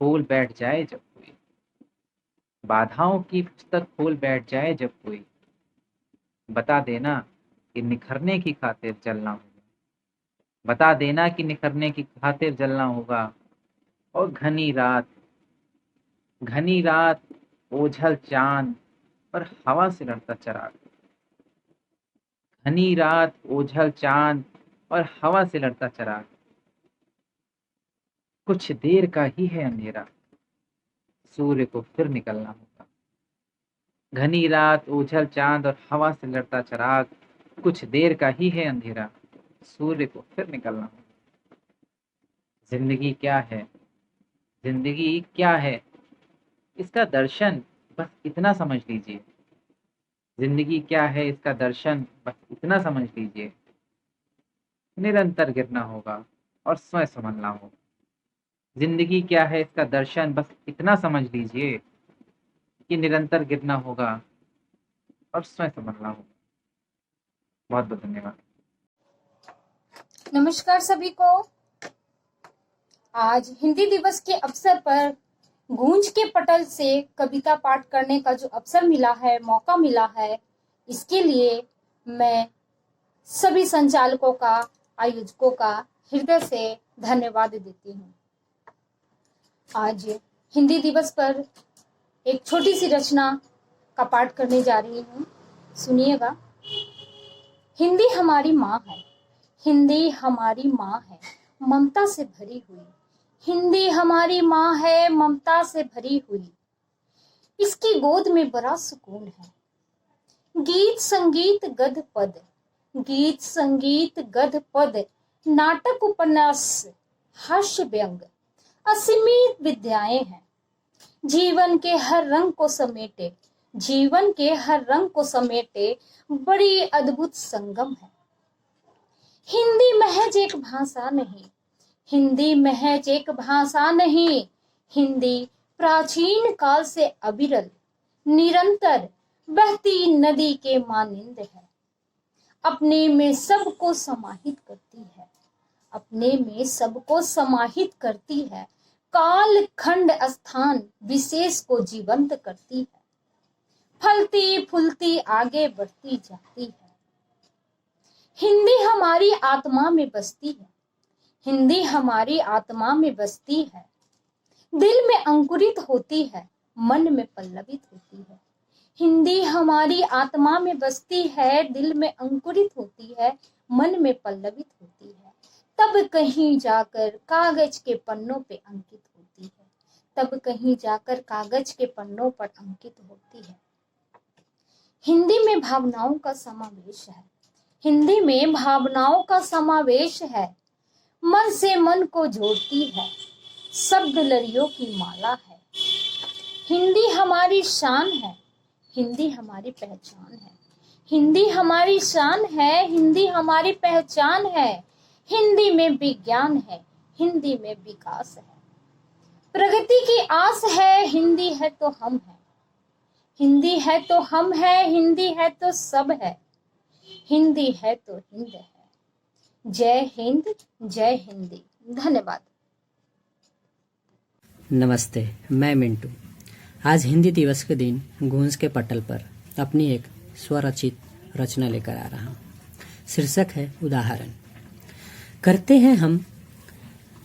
खोल बैठ जाए जब कोई, बाधाओं की पुस्तक खोल बैठ जाए जब कोई, बता देना कि निखरने की खातिर चलना होगा। बता देना कि निखरने की खातिर जलना होगा। और घनी रात ओझल चांद और हवा से लड़ता चराग। घनी रात ओझल चांद और हवा से लड़ता चराग। कुछ देर का ही है अंधेरा, सूर्य को फिर निकलना होगा। घनी रात ओझल चांद और हवा से लड़ता चराग। कुछ देर का ही है अंधेरा, सूर्य को फिर निकलना होगा। जिंदगी क्या है, इसका दर्शन बस इतना समझ लीजिए। जिंदगी क्या है इसका दर्शन बस इतना समझ लीजिए, निरंतर गिरना होगा और स्वयं संभलना होगा। जिंदगी क्या है इसका दर्शन बस इतना समझ लीजिए कि निरंतर गिरना होगा और स्वयं संभलना होगा। बहुत बहुत धन्यवाद। नमस्कार सभी को। आज हिंदी दिवस के अवसर पर गूंज के पटल से कविता पाठ करने का जो अवसर मिला है, मौका मिला है, इसके लिए मैं सभी संचालकों का, आयोजकों का हृदय से धन्यवाद देती हूँ। आज हिंदी दिवस पर एक छोटी सी रचना का पाठ करने जा रही हूँ, सुनिएगा। हिंदी हमारी माँ है, हिंदी हमारी माँ है, ममता से भरी हुई। हिंदी हमारी माँ है, ममता से भरी हुई। इसकी गोद में बड़ा सुकून है। गीत संगीत गद्य पद, गीत संगीत गद्य पद, नाटक उपन्यास हास्य व्यंग, असीमित विद्याएं हैं। जीवन के हर रंग को समेटे, जीवन के हर रंग को समेटे बड़ी अद्भुत संगम है। हिंदी महज एक भाषा नहीं, हिंदी महज एक भाषा नहीं, हिंदी प्राचीन काल से अविरल निरंतर बहती नदी के मानिंद है। अपने में सबको समाहित करती है, अपने में सबको समाहित करती है। काल खंड स्थान विशेष को जीवंत करती है। फलती फूलती आगे बढ़ती जाती है। हिंदी हमारी आत्मा में बसती है, हिंदी हमारी आत्मा में बसती है। दिल में अंकुरित होती है, मन में पल्लवित होती है। हिंदी हमारी आत्मा में बसती है, दिल में अंकुरित होती है, मन में पल्लवित होती है। तब कहीं जाकर कागज के पन्नों पे अंकित होती है, तब कहीं जाकर कागज के पन्नों पर अंकित होती है। हिंदी में भावनाओं का समावेश है, हिंदी में भावनाओं का समावेश है। मन से मन को जोड़ती है, शब्द लड़ियों की माला है। हिंदी हमारी शान है, हिंदी हमारी पहचान है। हिंदी हमारी शान है, हिंदी हमारी पहचान है। हिंदी में विज्ञान है, हिंदी में विकास है। प्रगति की आस है, हिंदी है तो हम हैं। हिंदी है तो हम हैं, हिंदी है तो सब है। हिंदी है तो हिंद है। जय हिंद, जय हिंदी। धन्यवाद। नमस्ते, मैं मिंटू। आज हिंदी दिवस के दिन गूंज के पटल पर अपनी एक स्वरचित रचना लेकर आ रहा हूँ। शीर्षक है उदाहरण। करते हैं हम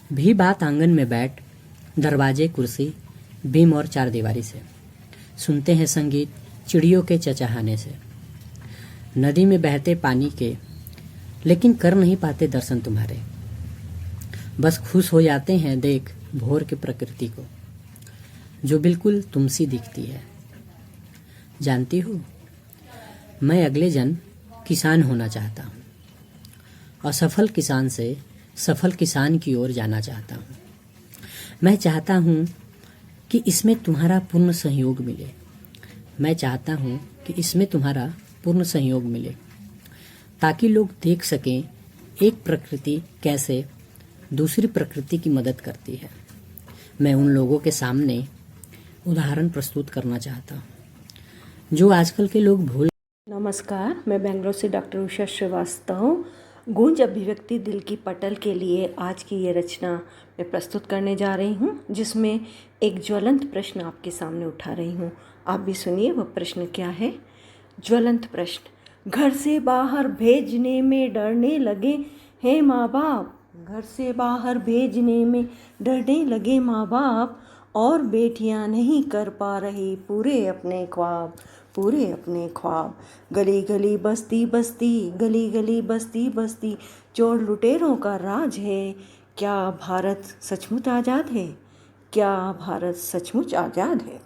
भी बात आंगन में बैठ, दरवाजे कुर्सी बीम और चारदीवारी से। सुनते हैं संगीत चिड़ियों के चहचहाने से। नदी में बहते पानी के, लेकिन कर नहीं पाते दर्शन तुम्हारे। बस खुश हो जाते हैं देख भोर के प्रकृति को, जो बिल्कुल तुमसी दिखती है। जानती हो, मैं अगले जन्म किसान होना चाहता हूँ। असफल किसान से सफल किसान की ओर जाना चाहता हूँ। मैं चाहता हूँ कि इसमें तुम्हारा पूर्ण सहयोग मिले। मैं चाहता हूँ कि इसमें तुम्हारा पूर्ण सहयोग मिले, ताकि लोग देख सकें एक प्रकृति कैसे दूसरी प्रकृति की मदद करती है। मैं उन लोगों के सामने उदाहरण प्रस्तुत करना चाहता हूँ जो आजकल के लोग भूल। नमस्कार, मैं बेंगलोर से डॉक्टर उषा श्रीवास्तव गूंज अभिव्यक्ति दिल की पटल के लिए आज की ये रचना मैं प्रस्तुत करने जा रही हूँ, जिसमें एक ज्वलंत प्रश्न आपके सामने उठा रही हूँ। आप भी सुनिए वह प्रश्न क्या है। ज्वलंत प्रश्न। घर से बाहर भेजने में डरने लगे हैं माँ बाप, घर से बाहर भेजने में डरने लगे माँ बाप, और बेटियां नहीं कर पा रही पूरे अपने ख्वाब, पूरे अपने ख्वाब। गली गली बस्ती बस्ती, गली गली बस्ती बस्ती, चोर लुटेरों का राज है। क्या भारत सचमुच आज़ाद है? क्या भारत सचमुच आज़ाद है?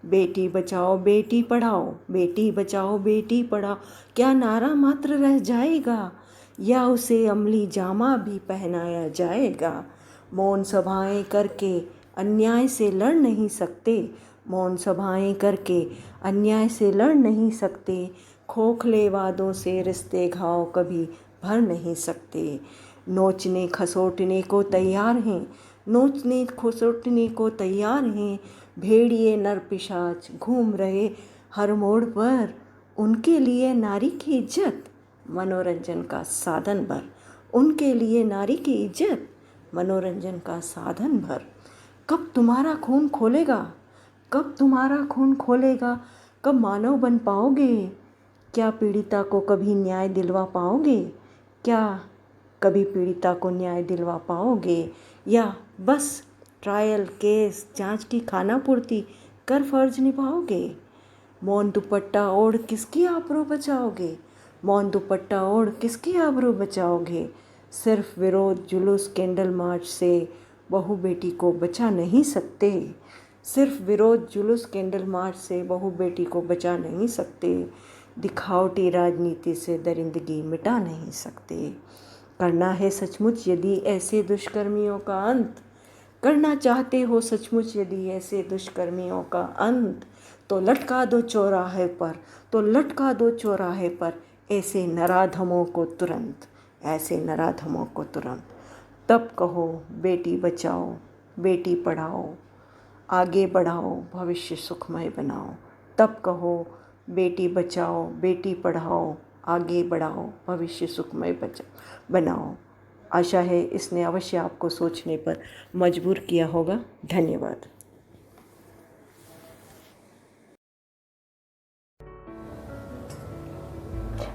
बेटी बचाओ बेटी पढ़ाओ, बेटी बचाओ बेटी पढ़ाओ, क्या नारा मात्र रह जाएगा या उसे अमली जामा भी पहनाया जाएगा? मौन सभाएं करके अन्याय से लड़ नहीं सकते, मौन सभाएं करके अन्याय से लड़ नहीं सकते, खोखले वादों से रिश्ते घाव कभी भर नहीं सकते। नोचने खसोटने को तैयार हैं, नोचने खसोटने को तैयार हैं, भेड़िए नर पिशाच घूम रहे हर मोड़ पर। उनके लिए नारी की इज्जत मनोरंजन का साधन भर, उनके लिए नारी की इज्जत मनोरंजन का साधन भर। कब तुम्हारा खून खोलेगा, कब तुम्हारा खून खोलेगा, कब मानव बन पाओगे? क्या पीड़िता को कभी न्याय दिलवा पाओगे? क्या कभी पीड़िता को न्याय दिलवा पाओगे? या बस ट्रायल केस जांच की खानापूर्ति कर फर्ज निभाओगे? मौन दुपट्टा ओढ़ किसकी आबरू बचाओगे? मौन दुपट्टा ओढ़ किसकी आबरू बचाओगे? सिर्फ विरोध जुलूस कैंडल मार्च से बहू बेटी को बचा नहीं सकते। सिर्फ विरोध जुलूस कैंडल मार्च से बहू बेटी को बचा नहीं सकते। दिखावटी राजनीति से दरिंदगी मिटा नहीं सकते। करना है सचमुच यदि ऐसे दुष्कर्मियों का अंत, करना चाहते हो सचमुच यदि ऐसे दुष्कर्मियों का अंत, तो लटका दो चौराहे पर, तो लटका दो चौराहे पर ऐसे नराधमों को तुरंत, ऐसे नराधमों को तुरंत। तब कहो बेटी बचाओ, बेटी पढ़ाओ, आगे बढ़ाओ, भविष्य सुखमय बनाओ। तब कहो बेटी बचाओ, बेटी पढ़ाओ, आगे बढ़ाओ, भविष्य सुखमय बनाओ। आशा है इसने अवश्य आपको सोचने पर मजबूर किया होगा। धन्यवाद।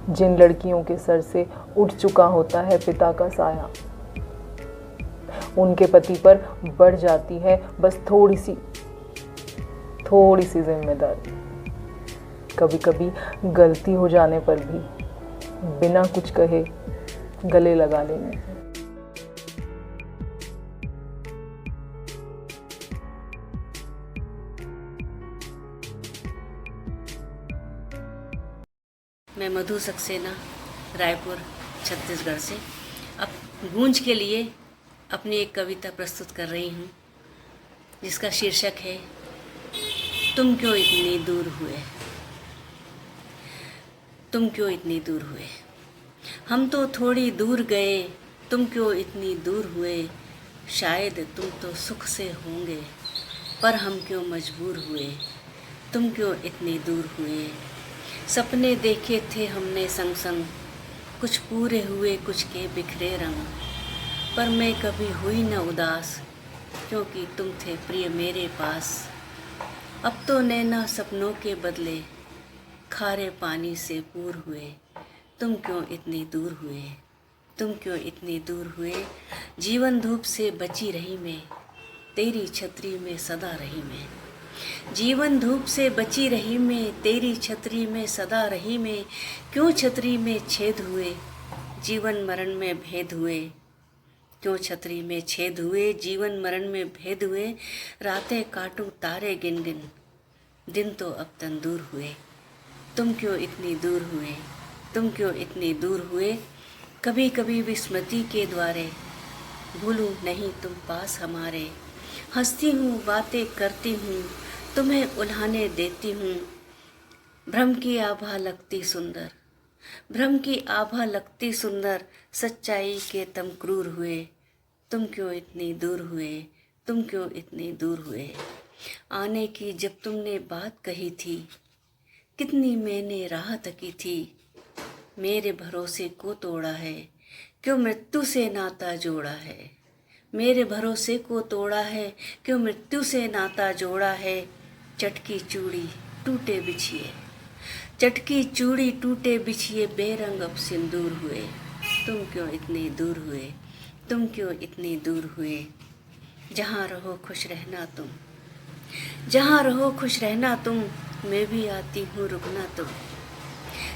जिन लड़कियों के सर से उठ चुका होता है पिता का साया, उनके पति पर बढ़ जाती है बस थोड़ी सी जिम्मेदारी। कभी कभी गलती हो जाने पर भी बिना कुछ कहे गले लगा लेने से। मैं मधु सक्सेना, रायपुर, छत्तीसगढ़ से अब गूंज के लिए अपनी एक कविता प्रस्तुत कर रही हूँ, जिसका शीर्षक है तुम क्यों इतनी दूर हुए। तुम क्यों इतनी दूर हुए, हम तो थोड़ी दूर गए, तुम क्यों इतनी दूर हुए। शायद तुम तो सुख से होंगे, पर हम क्यों मजबूर हुए। तुम क्यों इतनी दूर हुए। सपने देखे थे हमने संग संग, कुछ पूरे हुए कुछ के बिखरे रंग, पर मैं कभी हुई न उदास, क्योंकि तुम थे प्रिय मेरे पास। अब तो नैना सपनों के बदले खारे पानी से पूर हुए। तुम क्यों इतनी दूर हुए, तुम क्यों इतनी दूर हुए। जीवन धूप से बची रही मैं, तेरी छतरी में सदा रही मैं। जीवन धूप से बची रही मैं, तेरी छतरी में सदा रही मैं। क्यों छतरी में छेद हुए, जीवन मरण में भेद हुए। क्यों छतरी में छेद हुए, जीवन मरण में भेद हुए। रातें काटूं तारे गिन गिन, दिन तो अब तंदूर हुए। तुम क्यों इतनी दूर हुए, तुम क्यों इतनी दूर हुए। कभी कभी विस्मृति के द्वारे भूलूं नहीं तुम पास हमारे। हंसती हूँ बातें करती हूँ, तुम्हें उल्हाने देती हूँ। भ्रम की आभा लगती सुंदर, भ्रम की आभा लगती सुंदर। सच्चाई के तुम क्रूर हुए। तुम क्यों इतनी दूर हुए, तुम क्यों इतनी दूर हुए। आने की जब तुमने बात कही थी, कितनी मैंने राह तकी थी। मेरे भरोसे को तोड़ा है, क्यों मृत्यु से नाता जोड़ा है। मेरे भरोसे को तोड़ा है, क्यों मृत्यु से नाता जोड़ा है। चटकी चूड़ी टूटे बिछिए, चटकी चूड़ी टूटे बिछिए, बेरंग अब सिंदूर हुए। तुम क्यों इतनी दूर हुए, तुम क्यों इतनी दूर हुए। जहाँ रहो खुश रहना तुम, जहाँ रहो खुश रहना तुम, मैं भी आती हूँ रुकना तुम।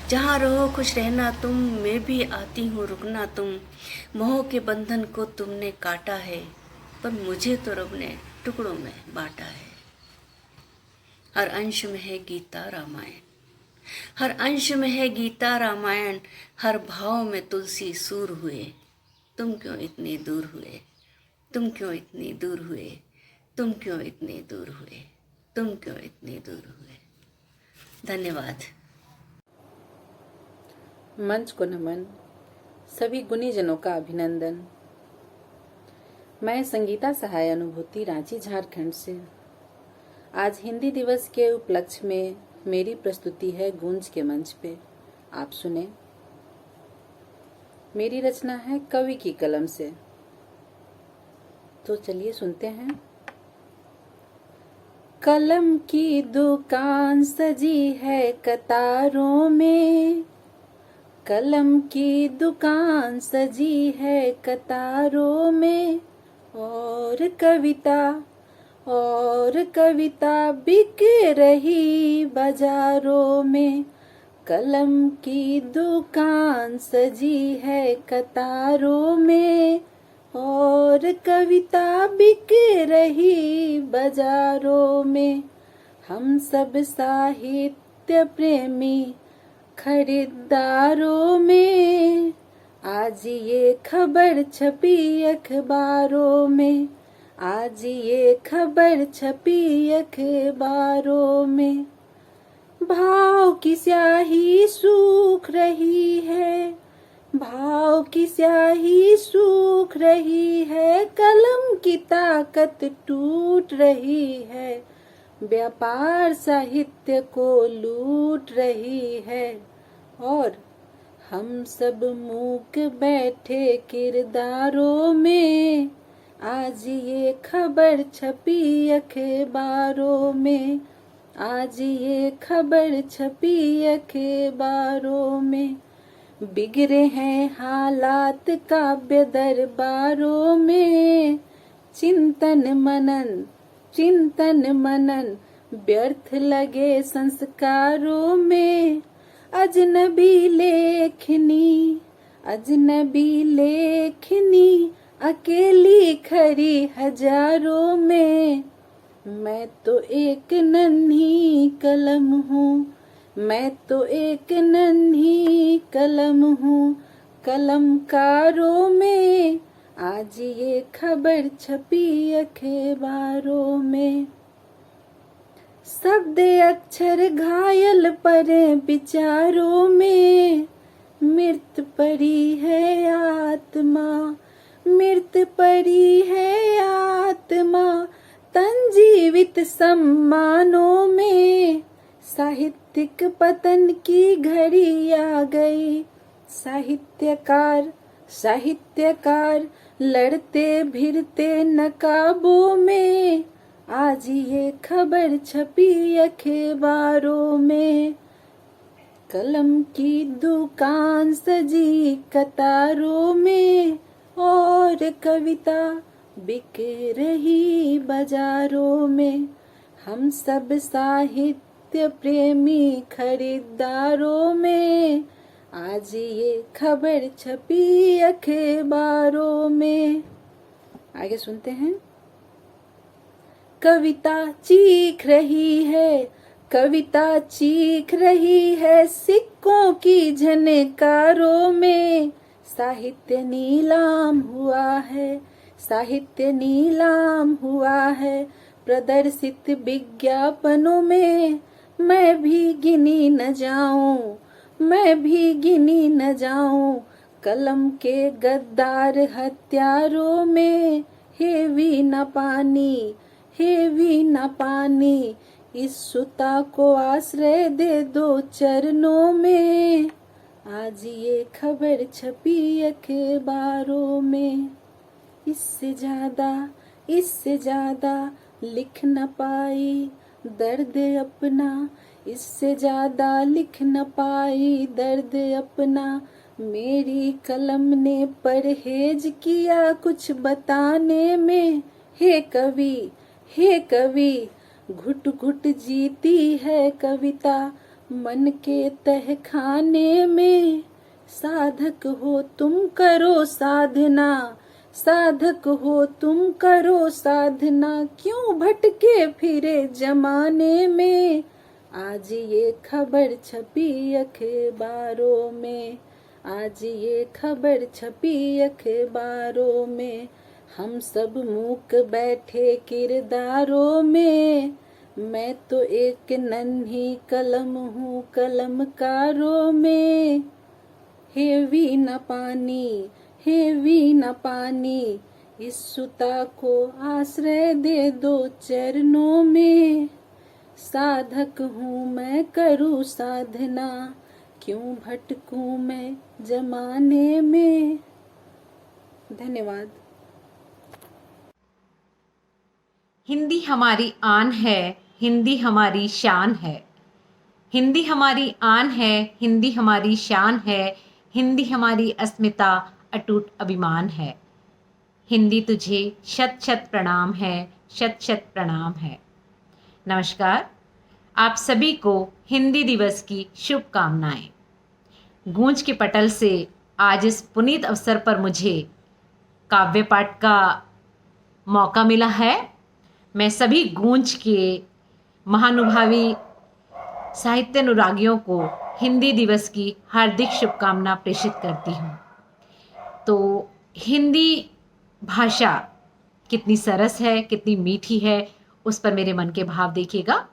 जहाँ रहो खुश रहना तुम, मैं भी आती हूँ रुकना तुम। मोह के बंधन को तुमने काटा है, पर मुझे तो रब ने टुकड़ों में बांटा है। हर अंश में है गीता रामायण, हर अंश में है गीता रामायण। हर भाव में तुलसी सूर हुए। तुम क्यों इतनी दूर हुए, तुम क्यों इतनी दूर हुए, तुम क्यों इतनी दूर हुए। तुम क्यों इतनी दूर हुए। धन्यवाद। मंच को नमन, सभी गुणीजनों का अभिनंदन। मैं संगीता सहाय, अनुभूति, रांची, झारखंड से। आज हिंदी दिवस के उपलक्ष्य में मेरी प्रस्तुति है गूंज के मंच पे। आप सुने। मेरी रचना है कवि की कलम से, तो चलिए सुनते हैं। कलम की दुकान सजी है कतारों में, कलम की दुकान सजी है कतारों में, और कविता बिक रही बाजारों में। कलम की दुकान सजी है कतारों में, और कविता बिक रही बाजारों में। हम सब साहित्य प्रेमी खरीदारों में, आज ये खबर छपी अखबारों में, आज ये खबर छपी अखबारों में। भाव की स्याही सूख रही है, भाव की स्याही सूख रही है, कलम की ताकत टूट रही है, व्यापार साहित्य को लूट रही है। और हम सब मूक बैठे किरदारों में, आज ये खबर छपी अखबारों में, आज ये खबर छपी अखबारों में। बिगड़े हैं हालात काव्य दरबारों में, चिंतन मनन व्यर्थ लगे संस्कारों में। अजनबी लेखनी अकेली खरी हजारों में। मैं तो एक नन्ही कलम हूँ, मैं तो एक नन्ही कलम हूँ, कलमकारों में। आज ये खबर छपी अखबारों में। शब्द अक्षर घायल परे विचारों में, मृत पड़ी है आत्मा, मृत पड़ी है आत्मा, तन जीवित सम्मानों में। साहित्यिक पतन की घड़ी आ गई, साहित्यकार लड़ते भिड़ते नकाबों में। आज ये खबर छपी अखबारों में। कलम की दुकान सजी कतारों में, और कविता बिक रही बाजारों में। हम सब साहित्य प्रेमी खरीदारों में, आज ये खबर छपी अखबारों में। आगे सुनते हैं। कविता चीख रही है, कविता चीख रही है, सिक्कों की झनकारों में। साहित्य नीलाम हुआ है, साहित्य नीलाम हुआ है, प्रदर्शित विज्ञापनों में। मैं भी गिनी न जाऊं, मैं भी गिनी न जाऊं, कलम के गद्दार हत्यारों में। हे वीणा पानी, हे वीणा पानी, इस सुता को आश्रय दे दो चरणों में। आज ये खबर छपी अखबारों में। इससे ज्यादा लिख न पाई दर्द अपना, इससे ज्यादा लिख न पाई दर्द अपना। मेरी कलम ने परहेज किया कुछ बताने में। हे कवि घुट घुट जीती है कविता मन के तहखाने में। साधक हो तुम करो साधना, साधक हो तुम करो साधना, क्यों भटके फिरे जमाने में। आज ये खबर छपी अखबारों में, आज ये खबर छपी अखबारों में। हम सब मूक बैठे किरदारों में, मैं तो एक नन्ही कलम हूँ कलमकारों में। हे वीणा पानी, हे वीणा पानी, इस सुता को आश्रय दे दो चरणों में। साधक हूँ मैं करूँ साधना, क्यों भटकूं मैं जमाने में। धन्यवाद। हिंदी हमारी आन है, हिंदी हमारी शान है। हिंदी हमारी आन है, हिंदी हमारी शान है। हिंदी हमारी अस्मिता अटूट अभिमान है। हिंदी तुझे शत शत प्रणाम है, शत शत प्रणाम है। नमस्कार, आप सभी को हिंदी दिवस की शुभकामनाएं। गूंज के पटल से आज इस पुनीत अवसर पर मुझे काव्य पाठ का मौका मिला है। मैं सभी गूंज के महानुभावी साहित्य अनुरागियों को हिंदी दिवस की हार्दिक शुभकामना प्रेषित करती हूँ। तो हिंदी भाषा कितनी सरस है, कितनी मीठी है, उस पर मेरे मन के भाव देखिएगा।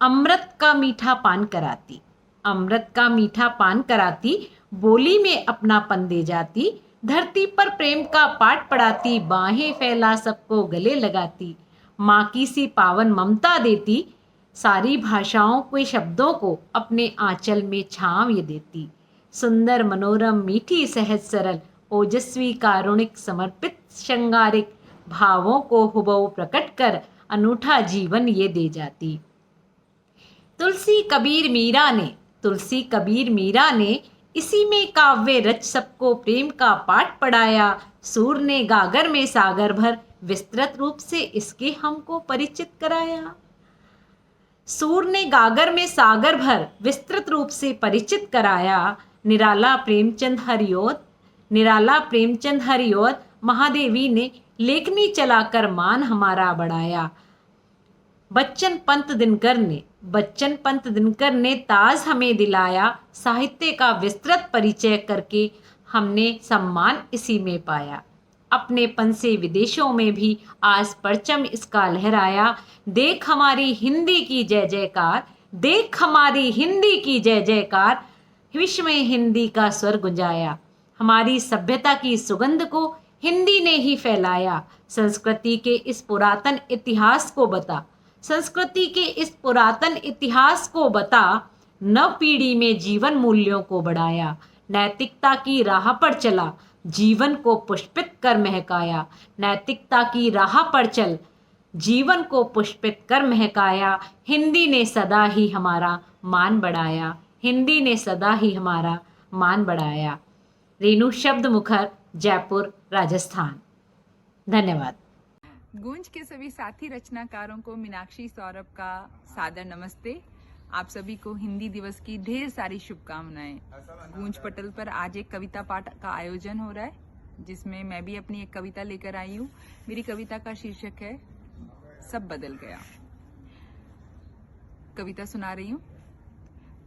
अमृत का मीठा पान कराती, अमृत का मीठा पान कराती, बोली में अपनापन दे जाती, धरती पर प्रेम का पाठ पढ़ाती, बाहें फैला सबको गले लगाती, माँ की सी पावन ममता देती, सारी भाषाओं के शब्दों को अपने आंचल में छांव ये देती। सुंदर मनोरम मीठी सहज सरल ओजस्वी कारुणिक समर्पित श्रृंगारिक भावों को हुबहू प्रकट कर अनूठा जीवन ये दे जाती। तुलसी कबीर मीरा ने इसी में काव्य रच सबको प्रेम का पाठ पढ़ाया। सूर ने गागर में सागर भर विस्तृत रूप से इसके हमको परिचित कराया। सूर ने गागर में सागर भर विस्तृत रूप से परिचित कराया। निराला प्रेमचंद हरिओत महादेवी ने लेखनी चलाकर मान हमारा बढ़ाया। बच्चन पंत दिनकर ने ताज हमें दिलाया। साहित्य का विस्तृत परिचय करके हमने सम्मान इसी में पाया। अपने पन से विदेशों में भी आज परचम इसका लहराया। देख हमारी हिंदी की जय जयकार, देख हमारी हिंदी की जय जयकार, विश्व में हिंदी का स्वर गुंजाया। हमारी सभ्यता की सुगंध को हिंदी ने ही फैलाया। संस्कृति के इस पुरातन इतिहास को बता, संस्कृति के इस पुरातन इतिहास को बता, नव पीढ़ी में जीवन मूल्यों को बढ़ाया। नैतिकता की राह पर चला, जीवन को पुष्पित कर महकाया। नैतिकता की राह पर चल, जीवन को पुष्पित कर महकाया। हिंदी ने सदा ही हमारा मान बढ़ाया, हिंदी ने सदा ही हमारा मान बढ़ाया। रेणु शब्द मुखर, जयपुर, राजस्थान। धन्यवाद। गूंज के सभी साथी रचनाकारों को मीनाक्षी सौरभ का सादर नमस्ते। आप सभी को हिंदी दिवस की ढेर सारी शुभकामनाएं। गूंज पटल पर आज एक कविता पाठ का आयोजन हो रहा है, जिसमें मैं भी अपनी एक कविता लेकर आई हूँ। मेरी कविता का शीर्षक है सब बदल गया। कविता सुना रही हूँ।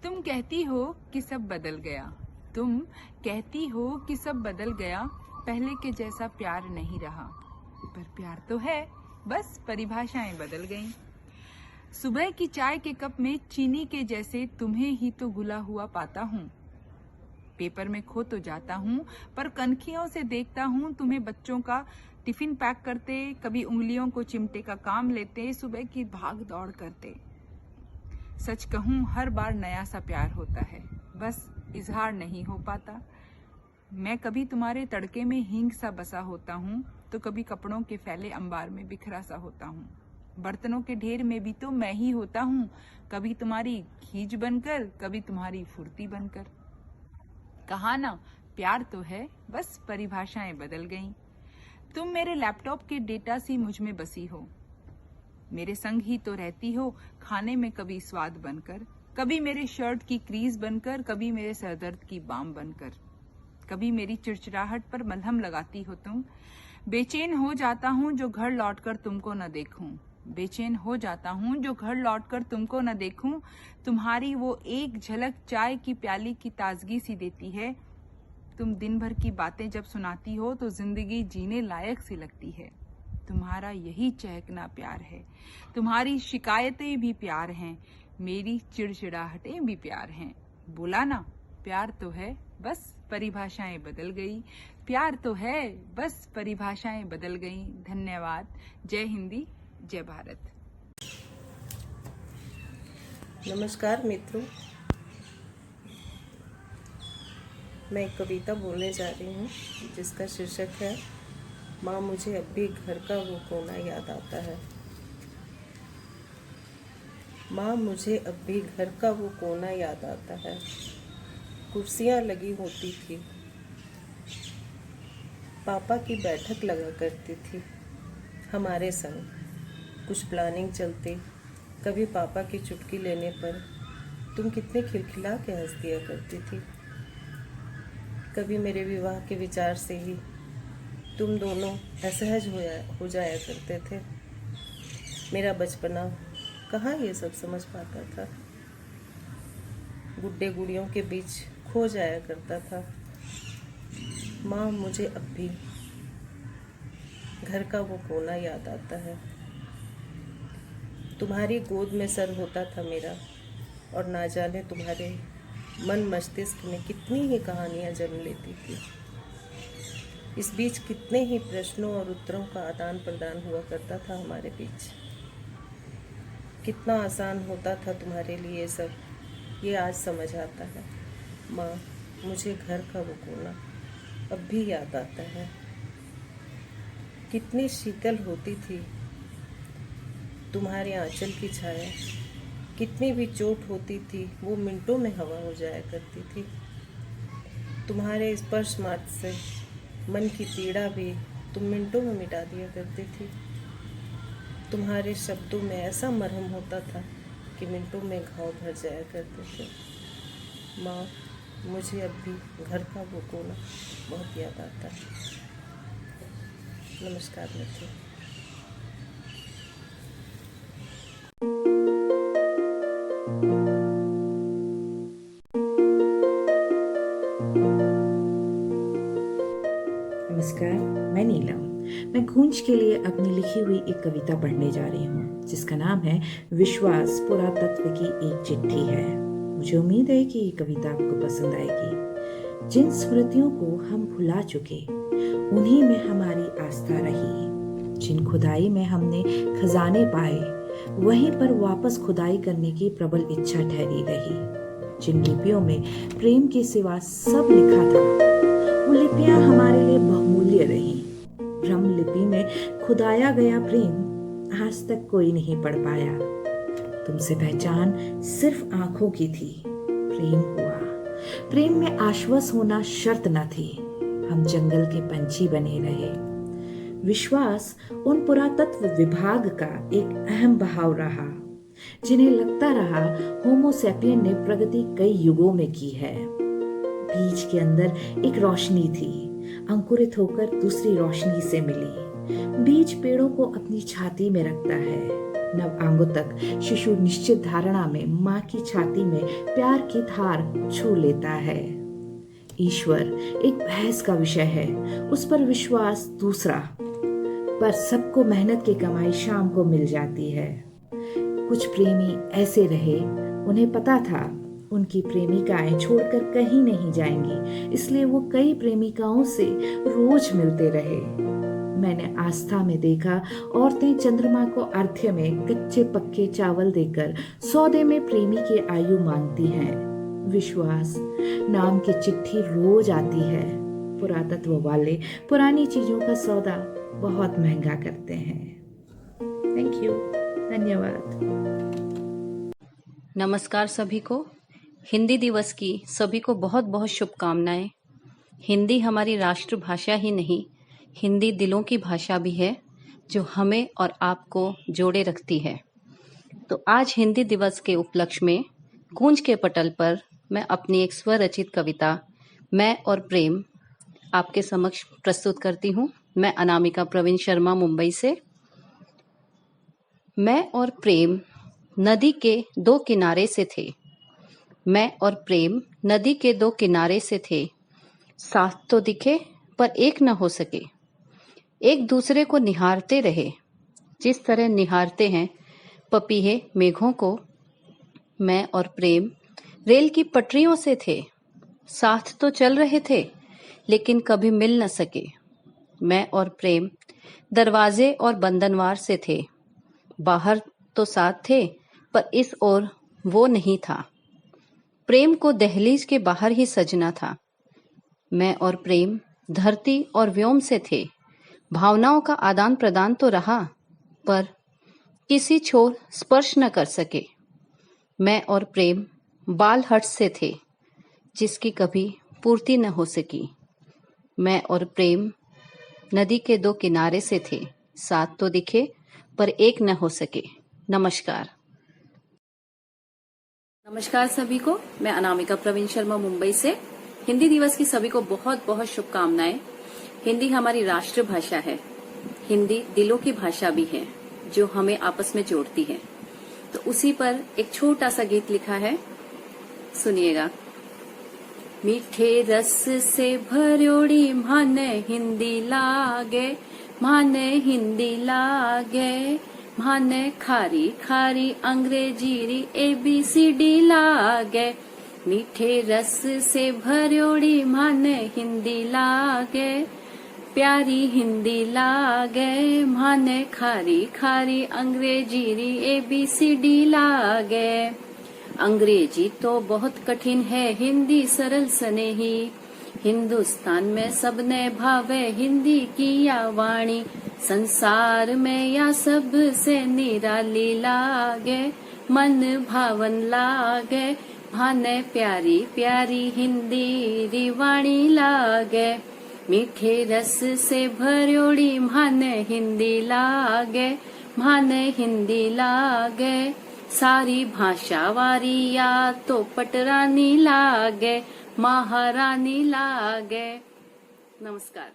तुम कहती हो कि सब बदल गया, तुम कहती हो कि सब बदल गया, पहले के जैसा प्यार नहीं रहा, पर प्यार तो है, बस परिभाषाएं बदल गईं। सुबह की चाय के कप में चीनी के जैसे तुम्हें ही तो घुला हुआ पाता हूँ। पेपर में खो तो जाता हूँ, पर कनखियों से देखता हूँ तुम्हें बच्चों का टिफिन पैक करते, कभी उंगलियों को चिमटे का काम लेते, सुबह की भाग दौड़ करते। सच कहूँ हर बार नया सा प्यार होता है, बस इजहार नहीं हो पाता। मैं कभी तुम्हारे तड़के में हींग सा बसा होता हूँ, तो कभी कपड़ों के फैले अंबार में बिखरा सा होता हूँ। बर्तनों के ढेर में भी तो मैं ही होता हूँ, कभी तुम्हारी खींच बनकर, कभी तुम्हारी फुर्ती बनकर। कहा ना प्यार तो है, बस परिभाषाएं बदल गईं। तुम मेरे लैपटॉप के डेटा सी मुझ में बसी हो, मेरे संग ही तो रहती हो खाने में कभी स्वाद बनकर, कभी मेरे शर्ट की क्रीज बनकर, कभी मेरे सरदर्द की बाम बनकर, कभी मेरी चिड़चिड़ाहट पर मलहम लगाती हो तुम। बेचैन हो जाता हूँ जो घर लौटकर तुमको न देखूं, बेचैन हो जाता हूँ जो घर लौटकर तुमको न देखूं। तुम्हारी वो एक झलक चाय की प्याली की ताजगी सी देती है। तुम दिन भर की बातें जब सुनाती हो तो जिंदगी जीने लायक सी लगती है। तुम्हारा यही चहकना प्यार है, तुम्हारी शिकायतें भी प्यार हैं, मेरी चिड़चिड़ाहटें भी प्यार हैं। बोला ना, प्यार तो है, बस परिभाषाएं बदल गई। प्यार तो है, बस परिभाषाएं बदल गई। धन्यवाद। जय हिंदी, जय भारत। नमस्कार मित्रों, मैं एक कविता बोलने जा रही हूँ जिसका शीर्षक है माँ मुझे अब भी घर का वो कोना याद आता है। माँ मुझे अब भी घर का वो कोना याद आता है। कुर्सियाँ लगी होती थी, पापा की बैठक लगा करती थी हमारे संग। कुछ प्लानिंग चलती, कभी पापा की चुटकी लेने पर तुम कितने खिलखिला के हंस दिया करती थी। कभी मेरे विवाह के विचार से ही तुम दोनों असहज हो जाया करते थे। मेरा बचपना कहाँ ये सब समझ पाता था, गुड्डे गुड़ियों के बीच खो जाया करता था। माँ मुझे अब भी घर का वो कोना याद आता है। तुम्हारी गोद में सर होता था मेरा, और ना जाने तुम्हारे मन मस्तिष्क में कितनी ही कहानियाँ जन्म लेती थी। इस बीच कितने ही प्रश्नों और उत्तरों का आदान प्रदान हुआ करता था हमारे बीच। कितना आसान होता था तुम्हारे लिए सब, ये आज समझ आता है। माँ मुझे घर का वो कोना अब भी याद आता है। कितनी शीतल होती थी तुम्हारे आंचल की छाया, कितनी भी चोट होती थी वो मिनटों में हवा हो जाया करती थी। तुम्हारे स्पर्श मात्र से मन की पीड़ा भी तुम मिनटों में मिटा दिया करती थी। तुम्हारे शब्दों में ऐसा मरहम होता था कि मिनटों में घाव भर जाया करते थे। माँ मुझे अब भी घर का वो कोना बहुत याद आता है। नमस्कार मित्रों। नमस्कार, मैं नीलम। मैं गूंज के लिए अपनी लिखी हुई एक कविता पढ़ने जा रही हूँ जिसका नाम है विश्वास पुरातत्व की एक चिट्ठी है। मुझे उम्मीद है कि ये कविता आपको पसंद आएगी। जिन स्मृतियों को हम भुला चुके उन्हीं में हमारी आस्था रही। जिन खुदाई में हमने खजाने पाए वहीं पर वापस खुदाई करने की प्रबल इच्छा ठहरी रही। जिन लिपियों में प्रेम के सिवा सब लिखा था वो लिपियां हमारे लिए बहुमूल्य रही। ब्रह्म लिपि में खुदाया गया प्रेम आज तक कोई नहीं पढ़ पाया। तुमसे पहचान सिर्फ आंखों की थी, प्रेम हुआ। प्रेम में आश्वस्त होना शर्त न थी। हम जंगल के पंछी बने रहे। विश्वास उन पुरातत्व विभाग का एक अहम बहाव रहा जिन्हें लगता रहा होमो सैपियन ने प्रगति कई युगों में की है। बीज के अंदर एक रोशनी थी, अंकुरित होकर दूसरी रोशनी से मिली। बीज पेड़ों को अपनी छाती में रखता है। नव अंगों तक शिशु निश्चित धारणा में माँ की छाती में प्यार की धार छू लेता है। ईश्वर एक बहस का विषय है, उस पर विश्वास दूसरा। पर सबको मेहनत की कमाई शाम को मिल जाती है। कुछ प्रेमी ऐसे रहे, उन्हें पता था उनकी प्रेमिकाएं छोड़कर कहीं नहीं जाएंगी, इसलिए वो कई प्रेमिकाओं से रोज मिलते रहे। मैंने आस्था में देखा औरतें चंद्रमा को अर्घ्य में कच्चे पक्के चावल देकर सौदे में प्रेमी की आयु मांगती हैं। विश्वास नाम की चिट्ठी रोज आती है। पुरातत्व वाले पुरानी चीजों का सौदा बहुत महंगा करते हैं। थैंक यू, धन्यवाद। नमस्कार सभी को। हिंदी दिवस की सभी को बहुत बहुत शुभकामनाएं। हिंदी हमारी राष्ट्रभाषा ही नहीं, हिंदी दिलों की भाषा भी है जो हमें और आपको जोड़े रखती है। तो आज हिंदी दिवस के उपलक्ष्य में गूंज के पटल पर मैं अपनी एक स्वरचित कविता मैं और प्रेम आपके समक्ष प्रस्तुत करती हूँ। मैं अनामिका प्रवीण शर्मा मुंबई से। मैं और प्रेम नदी के दो किनारे से थे। मैं और प्रेम नदी के दो किनारे से थे। साथ तो दिखे पर एक न हो सके। एक दूसरे को निहारते रहे, जिस तरह निहारते हैं पपीहे मेघों को। मैं और प्रेम रेल की पटरियों से थे, साथ तो चल रहे थे लेकिन कभी मिल न सके। मैं और प्रेम दरवाजे और बंधनवार से थे, बाहर तो साथ थे पर इस ओर वो नहीं था। प्रेम को दहलीज के बाहर ही सजना था। मैं और प्रेम धरती और व्योम से थे, भावनाओं का आदान प्रदान तो रहा पर किसी छोर स्पर्श न कर सके। मैं और प्रेम बाल हट से थे, जिसकी कभी पूर्ति न हो सकी। मैं और प्रेम नदी के दो किनारे से थे, साथ तो दिखे पर एक न हो सके। नमस्कार। नमस्कार सभी को, मैं अनामिका प्रवीण शर्मा मुंबई से। हिंदी दिवस की सभी को बहुत बहुत शुभकामनाएं। हिंदी हमारी राष्ट्रभाषा है। हिंदी दिलों की भाषा भी है जो हमें आपस में जोड़ती है। तो उसी पर एक छोटा सा गीत लिखा है, सुनिएगा। मीठे रस से भरोड़ी माने हिंदी लागे, माने हिंदी लागे, माने खारी खारी अंग्रेजी री ABCD लागे। मीठे रस से भरोड़ी माने हिंदी लागे, प्यारी हिंदी लागे, माने खारी खारी अंग्रेजी री ABCD लागे। अंग्रेजी तो बहुत कठिन है, हिंदी सरल स्नेही। हिंदुस्तान में सबने भावे हिंदी की या वाणी, संसार में या सबसे निराली लागे, मन भावन लागे, भाने प्यारी प्यारी हिंदी री वाणी लागे। मीठे रस से भरोड़ी माने हिंदी लागे, माने हिंदी लागे। सारी भाषा वारी या तो पटरानी लागे, महारानी लागे। नमस्कार।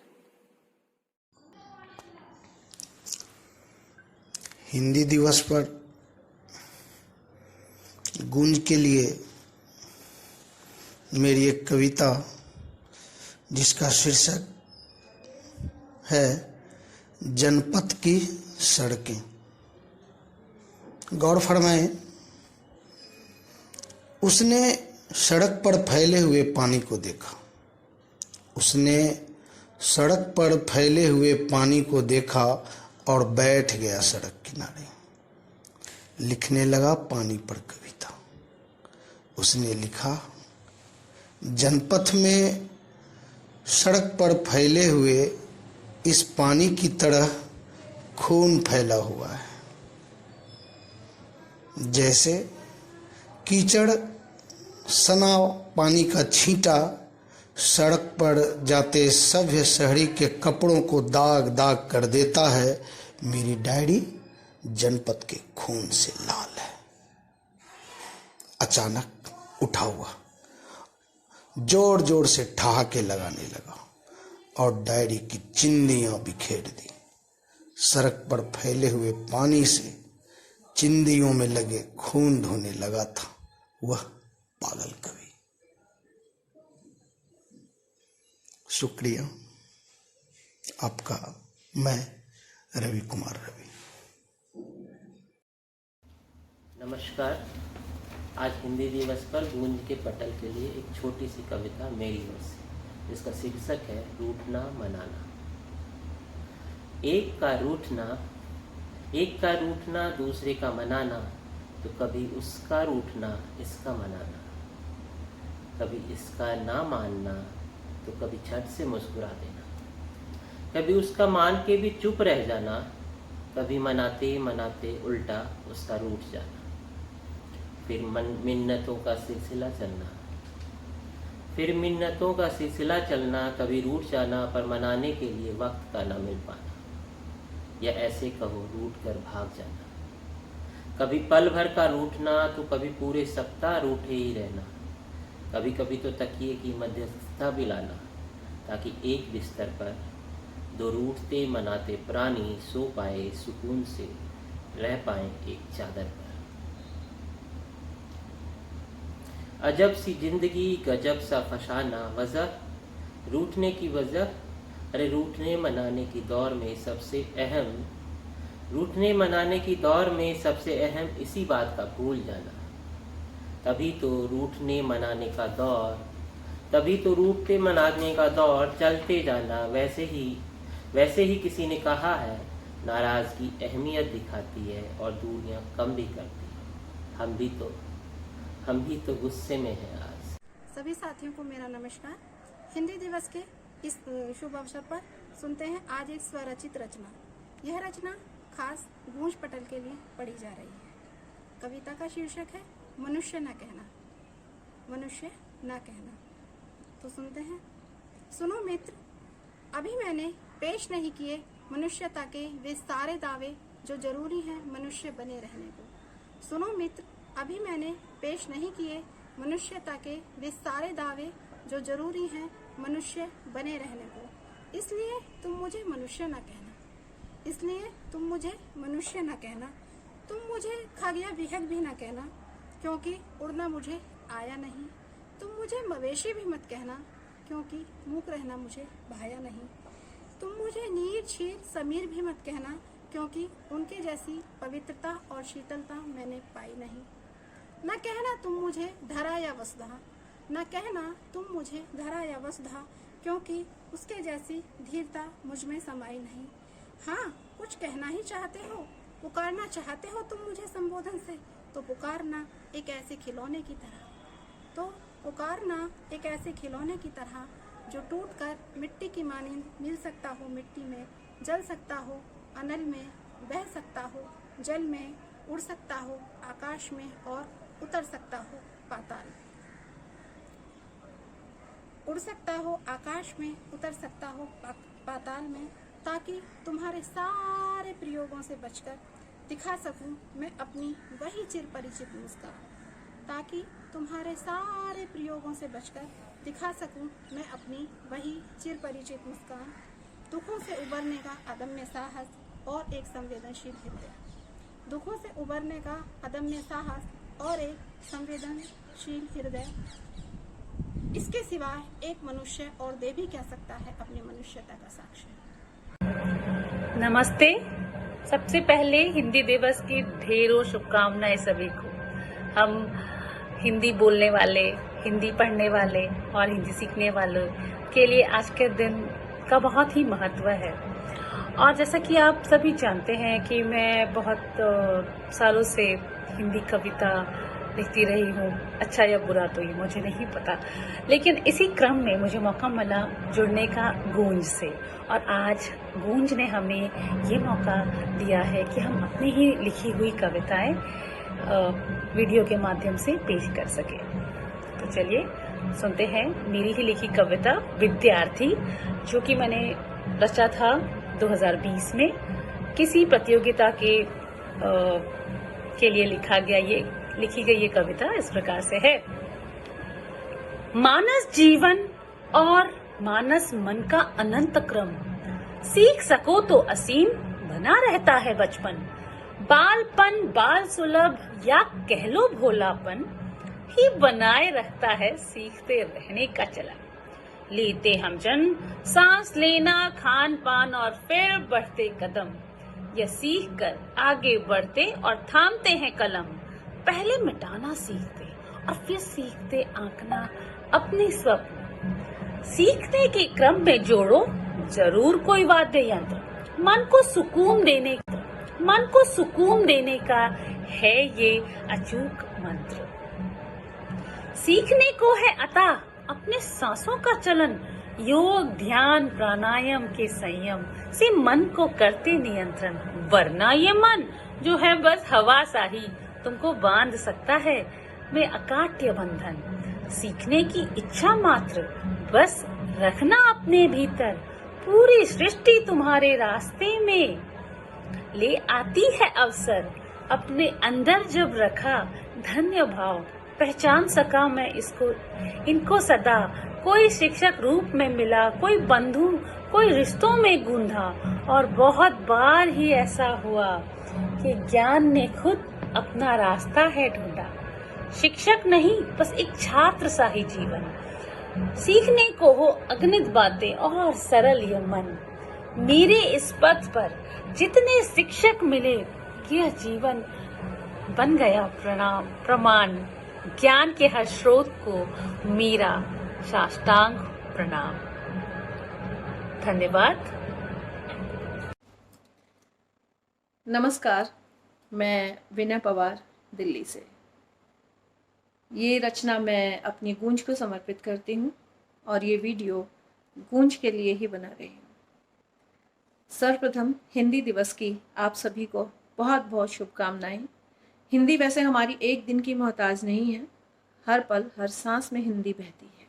हिंदी दिवस पर गूंज के लिए मेरी एक कविता जिसका शीर्षक है जनपथ की सड़कें। गौर फरमाएं, उसने सड़क पर फैले हुए पानी को देखा। उसने सड़क पर फैले हुए पानी को देखा और बैठ गया सड़क किनारे। लिखने लगा पानी पर कविता। उसने लिखा, जनपथ में सड़क पर फैले हुए इस पानी की तरह खून फैला हुआ है। जैसे कीचड़ सना पानी का छींटा सड़क पर जाते सभ्य शहरी के कपड़ों को दाग दाग कर देता है, मेरी डायरी जनपथ के खून से लाल है। अचानक उठा हुआ जोर जोर से ठहाके लगाने लगा और डायरी की चिंदियां बिखेर दी। सड़क पर फैले हुए पानी से चिंदियों में लगे खून धोने लगा था वह पागल कवि। शुक्रिया आपका। मैं रवि कुमार रवि। नमस्कार। आज हिंदी दिवस पर गूंज के पटल के लिए एक छोटी सी कविता मेरी ओर से, जिसका शीर्षक है रूठना मनाना। एक का रूठना दूसरे का मनाना, तो कभी उसका रूठना इसका मनाना, कभी इसका ना मानना तो कभी झट से मुस्कुरा देना, कभी उसका मान के भी चुप रह जाना, कभी मनाते मनाते उल्टा उसका रूठ जाना, फिर मिन्नतों का सिलसिला चलना, कभी रूठ जाना पर मनाने के लिए वक्त का न मिल पाना, या ऐसे कहो रूठ कर भाग जाना। कभी पल भर का रूठना तो कभी पूरे सप्ताह रूठे ही रहना, कभी कभी तो तकिए की मध्यस्थता भी लाना, ताकि एक बिस्तर पर दो रूठते मनाते प्राणी सो पाए, सुकून से रह पाए एक चादर पर। अजब सी जिंदगी गजब सा फसाना, वजह रूठने की वजह अरे रूठने मनाने की दौर में सबसे अहम इसी बात का भूल जाना। तभी तो रूठने मनाने का दौर चलते जाना। वैसे ही किसी ने कहा है, नाराजगी अहमियत दिखाती है और दूरियां कम भी करती है। हम भी तो गुस्से में हैं आज। सभी साथियों को मेरा नमस्कार। हिंदी दिवस के इस शुभ अवसर पर सुनते हैं आज एक स्वरचित रचना। यह रचना खास गूंज पटल के लिए पढ़ी जा रही है। कविता का शीर्षक है मनुष्य न कहना। मनुष्य न कहना। तो सुनते हैं। सुनो मित्र, अभी मैंने पेश नहीं किए मनुष्यता के वे सारे दावे जो जरूरी हैं मनुष्य बने रहने को। सुनो मित्र, अभी मैंने पेश नहीं किए मनुष्यता के वे सारे दावे जो जरूरी हैं मनुष्य बने रहने को। इसलिए तुम मुझे मनुष्य न कहना। तुम मुझे खागिया विहग भी न कहना, क्योंकि उड़ना मुझे आया नहीं। तुम मुझे मवेशी भी मत कहना, क्योंकि मूक रहना मुझे भाया नहीं। तुम मुझे नीर छीर समीर भी मत कहना, क्योंकि उनके जैसी पवित्रता और शीतलता मैंने पाई नहीं। न कहना तुम मुझे धरा या वसुधा, क्योंकि उसके जैसी धीरता मुझ में समाई नहीं। हाँ, कुछ कहना ही चाहते हो, पुकारना चाहते हो तुम मुझे संबोधन से, तो पुकारना एक ऐसे खिलौने की तरह जो टूटकर मिट्टी की मानिंद मिल सकता हो मिट्टी में, जल सकता हो अनल में, बह सकता हो जल में, उड़ सकता हो आकाश में और उतर सकता हो पाताल में। उड़ सकता हो आकाश में, उतर सकता हो पाताल में, ताकि तुम्हारे सारे प्रयोगों से बचकर दिखा सकूं मैं अपनी वही चिरपरिचित मुस्कान। ताकि तुम्हारे सारे प्रयोगों से बचकर दिखा सकूं मैं अपनी वही चिरपरिचित मुस्कान। दुखों से उबरने का अदम्य साहस और एक संवेदनशील हृदय। इसके सिवाय एक मनुष्य और दे भी कह सकता है अपनी मनुष्यता का साक्ष्य। नमस्ते। सबसे पहले हिंदी दिवस की ढेरों शुभकामनाएं सभी को। हम हिंदी बोलने वाले, हिंदी पढ़ने वाले और हिंदी सीखने वालों के लिए आज के दिन का बहुत ही महत्व है। और जैसा कि आप सभी जानते हैं कि मैं बहुत सालों से हिंदी कविता लिखती रही हूँ। अच्छा या बुरा तो ये मुझे नहीं पता, लेकिन इसी क्रम में मुझे मौका मिला जुड़ने का गूंज से, और आज गूंज ने हमें ये मौका दिया है कि हम अपनी ही लिखी हुई कविताएं वीडियो के माध्यम से पेश कर सके। तो चलिए सुनते हैं मेरी ही लिखी कविता विद्यार्थी, जो कि मैंने रचा था 2020 में किसी प्रतियोगिता के लिए लिखी गई ये कविता इस प्रकार से है। मानस जीवन और मानस मन का अनंत क्रम, सीख सको तो असीम बना रहता है बचपन। बालपन बाल सुलभ या कह लो भोलापन ही बनाए रखता है सीखते रहने का चलन। लेते हम जन्म, सांस लेना, खान पान और फिर बढ़ते कदम, यह सीख कर आगे बढ़ते और थामते हैं कलम। पहले मिटाना सीखते और फिर सीखते आंकना अपने स्वप्न। सीखने के क्रम में जोड़ो जरूर कोई वाद्य यंत्र, मन को सुकून देने का है ये अचूक मंत्र। सीखने को है अता अपने सांसों का चलन, योग ध्यान प्राणायाम के संयम से मन को करते नियंत्रण। वरना ये मन जो है बस हवा सा ही तुमको बांध सकता है वे अकाट्य बंधन। सीखने की इच्छा मात्र बस रखना अपने भीतर, पूरी सृष्टि तुम्हारे रास्ते में ले आती है अवसर। अपने अंदर जब रखा धन्य भाव, पहचान सका मैं इनको सदा। कोई शिक्षक रूप में मिला, कोई बंधु, कोई रिश्तों में गूंधा, और बहुत बार ही ऐसा हुआ कि ज्ञान ने खुद अपना रास्ता है ढूंढा। शिक्षक नहीं बस एक छात्र सा ही जीवन, सीखने को हो अगणित बातें और सरल ये मन। मेरे इस पथ पर जितने शिक्षक मिले, यह जीवन बन गया प्रमाण। ज्ञान के हर स्रोत को मेरा साष्टांग प्रणाम। धन्यवाद। नमस्कार, मैं विनय पवार दिल्ली से। ये रचना मैं अपनी गूंज को समर्पित करती हूँ और ये वीडियो गूंज के लिए ही बना रही हूँ। सर्वप्रथम हिंदी दिवस की आप सभी को बहुत बहुत शुभकामनाएं। हिंदी वैसे हमारी एक दिन की मोहताज नहीं है, हर पल हर सांस में हिंदी बहती है।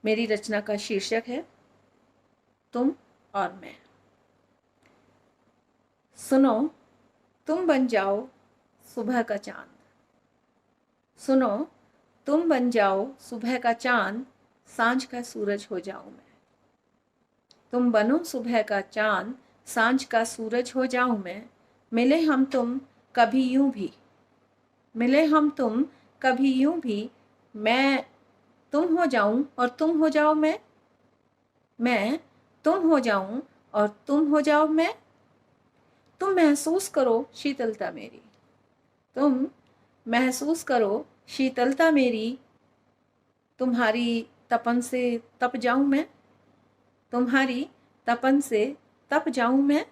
मेरी रचना का शीर्षक है तुम और मैं। सुनो तुम बन जाओ सुबह का चांद, सुनो तुम बन जाओ सुबह का चांद, सांझ का सूरज हो जाऊं मैं। तुम बनो सुबह का चांद, सांझ का सूरज हो जाऊं मैं। मिले हम तुम कभी यूं भी, मिले हम तुम कभी यूं भी, मैं तुम हो जाऊं और तुम हो जाओ मैं तुम हो जाऊं और तुम हो जाओ मैं। तुम महसूस करो शीतलता मेरी, तुम महसूस करो शीतलता मेरी। तुम्हारी तपन से तप जाऊं मैं, तुम्हारी तपन से तप जाऊं मैं।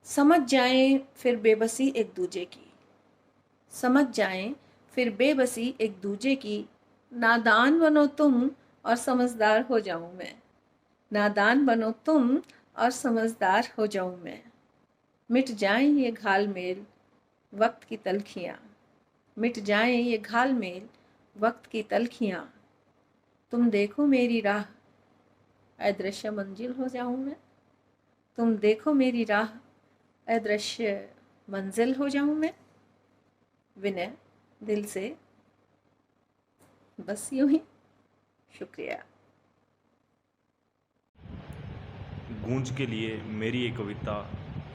समझ जाएं फिर बेबसी एक दूजे की, समझ जाएं फिर बेबसी एक दूजे की। नादान बनो तुम और समझदार हो जाऊं मैं, नादान बनो तुम और समझदार हो जाऊं मैं। मिट जाएं ये घालमेल वक्त की तलखियाँ, मिट जाएं ये घालमेल वक्त की तलखियाँ। तुम देखो मेरी राह अदृश्य मंजिल हो जाऊं मैं, तुम देखो मेरी राह अदृश्य मंजिल हो जाऊं मैं। विनय दिल से, बस यूं ही। शुक्रिया। गूंज के लिए मेरी एक कविता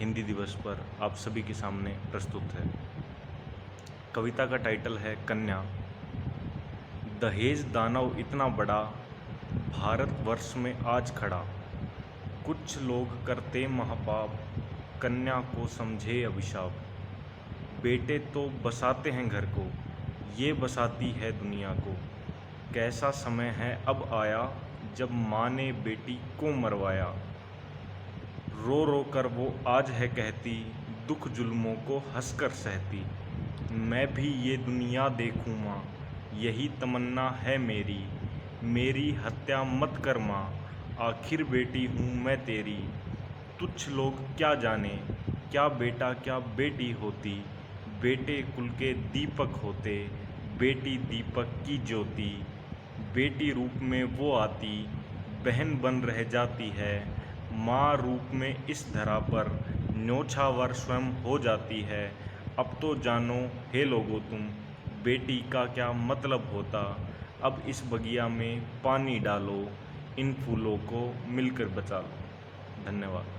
हिंदी दिवस पर आप सभी के सामने प्रस्तुत है। कविता का टाइटल है कन्या। दहेज दानव इतना बड़ा भारतवर्ष में आज खड़ा, कुछ लोग करते महापाप कन्या को समझे अभिशाप। बेटे तो बसाते हैं घर को, ये बसाती है दुनिया को। कैसा समय है अब आया जब माँ ने बेटी को मरवाया। रो रो कर वो आज है कहती, दुख जुल्मों को हंसकर सहती। मैं भी ये दुनिया देखूँ माँ, यही तमन्ना है मेरी। मेरी हत्या मत कर माँ, आखिर बेटी हूँ मैं तेरी। तुच्छ लोग क्या जाने, क्या बेटा क्या बेटी होती। बेटे कुल के दीपक होते, बेटी दीपक की ज्योति। बेटी रूप में वो आती, बहन बन रह जाती है। माँ रूप में इस धरा पर न्योछावर स्वयं हो जाती है। अब तो जानो हे लोगों तुम, बेटी का क्या मतलब होता। अब इस बगिया में पानी डालो, इन फूलों को मिलकर बचा लो। धन्यवाद।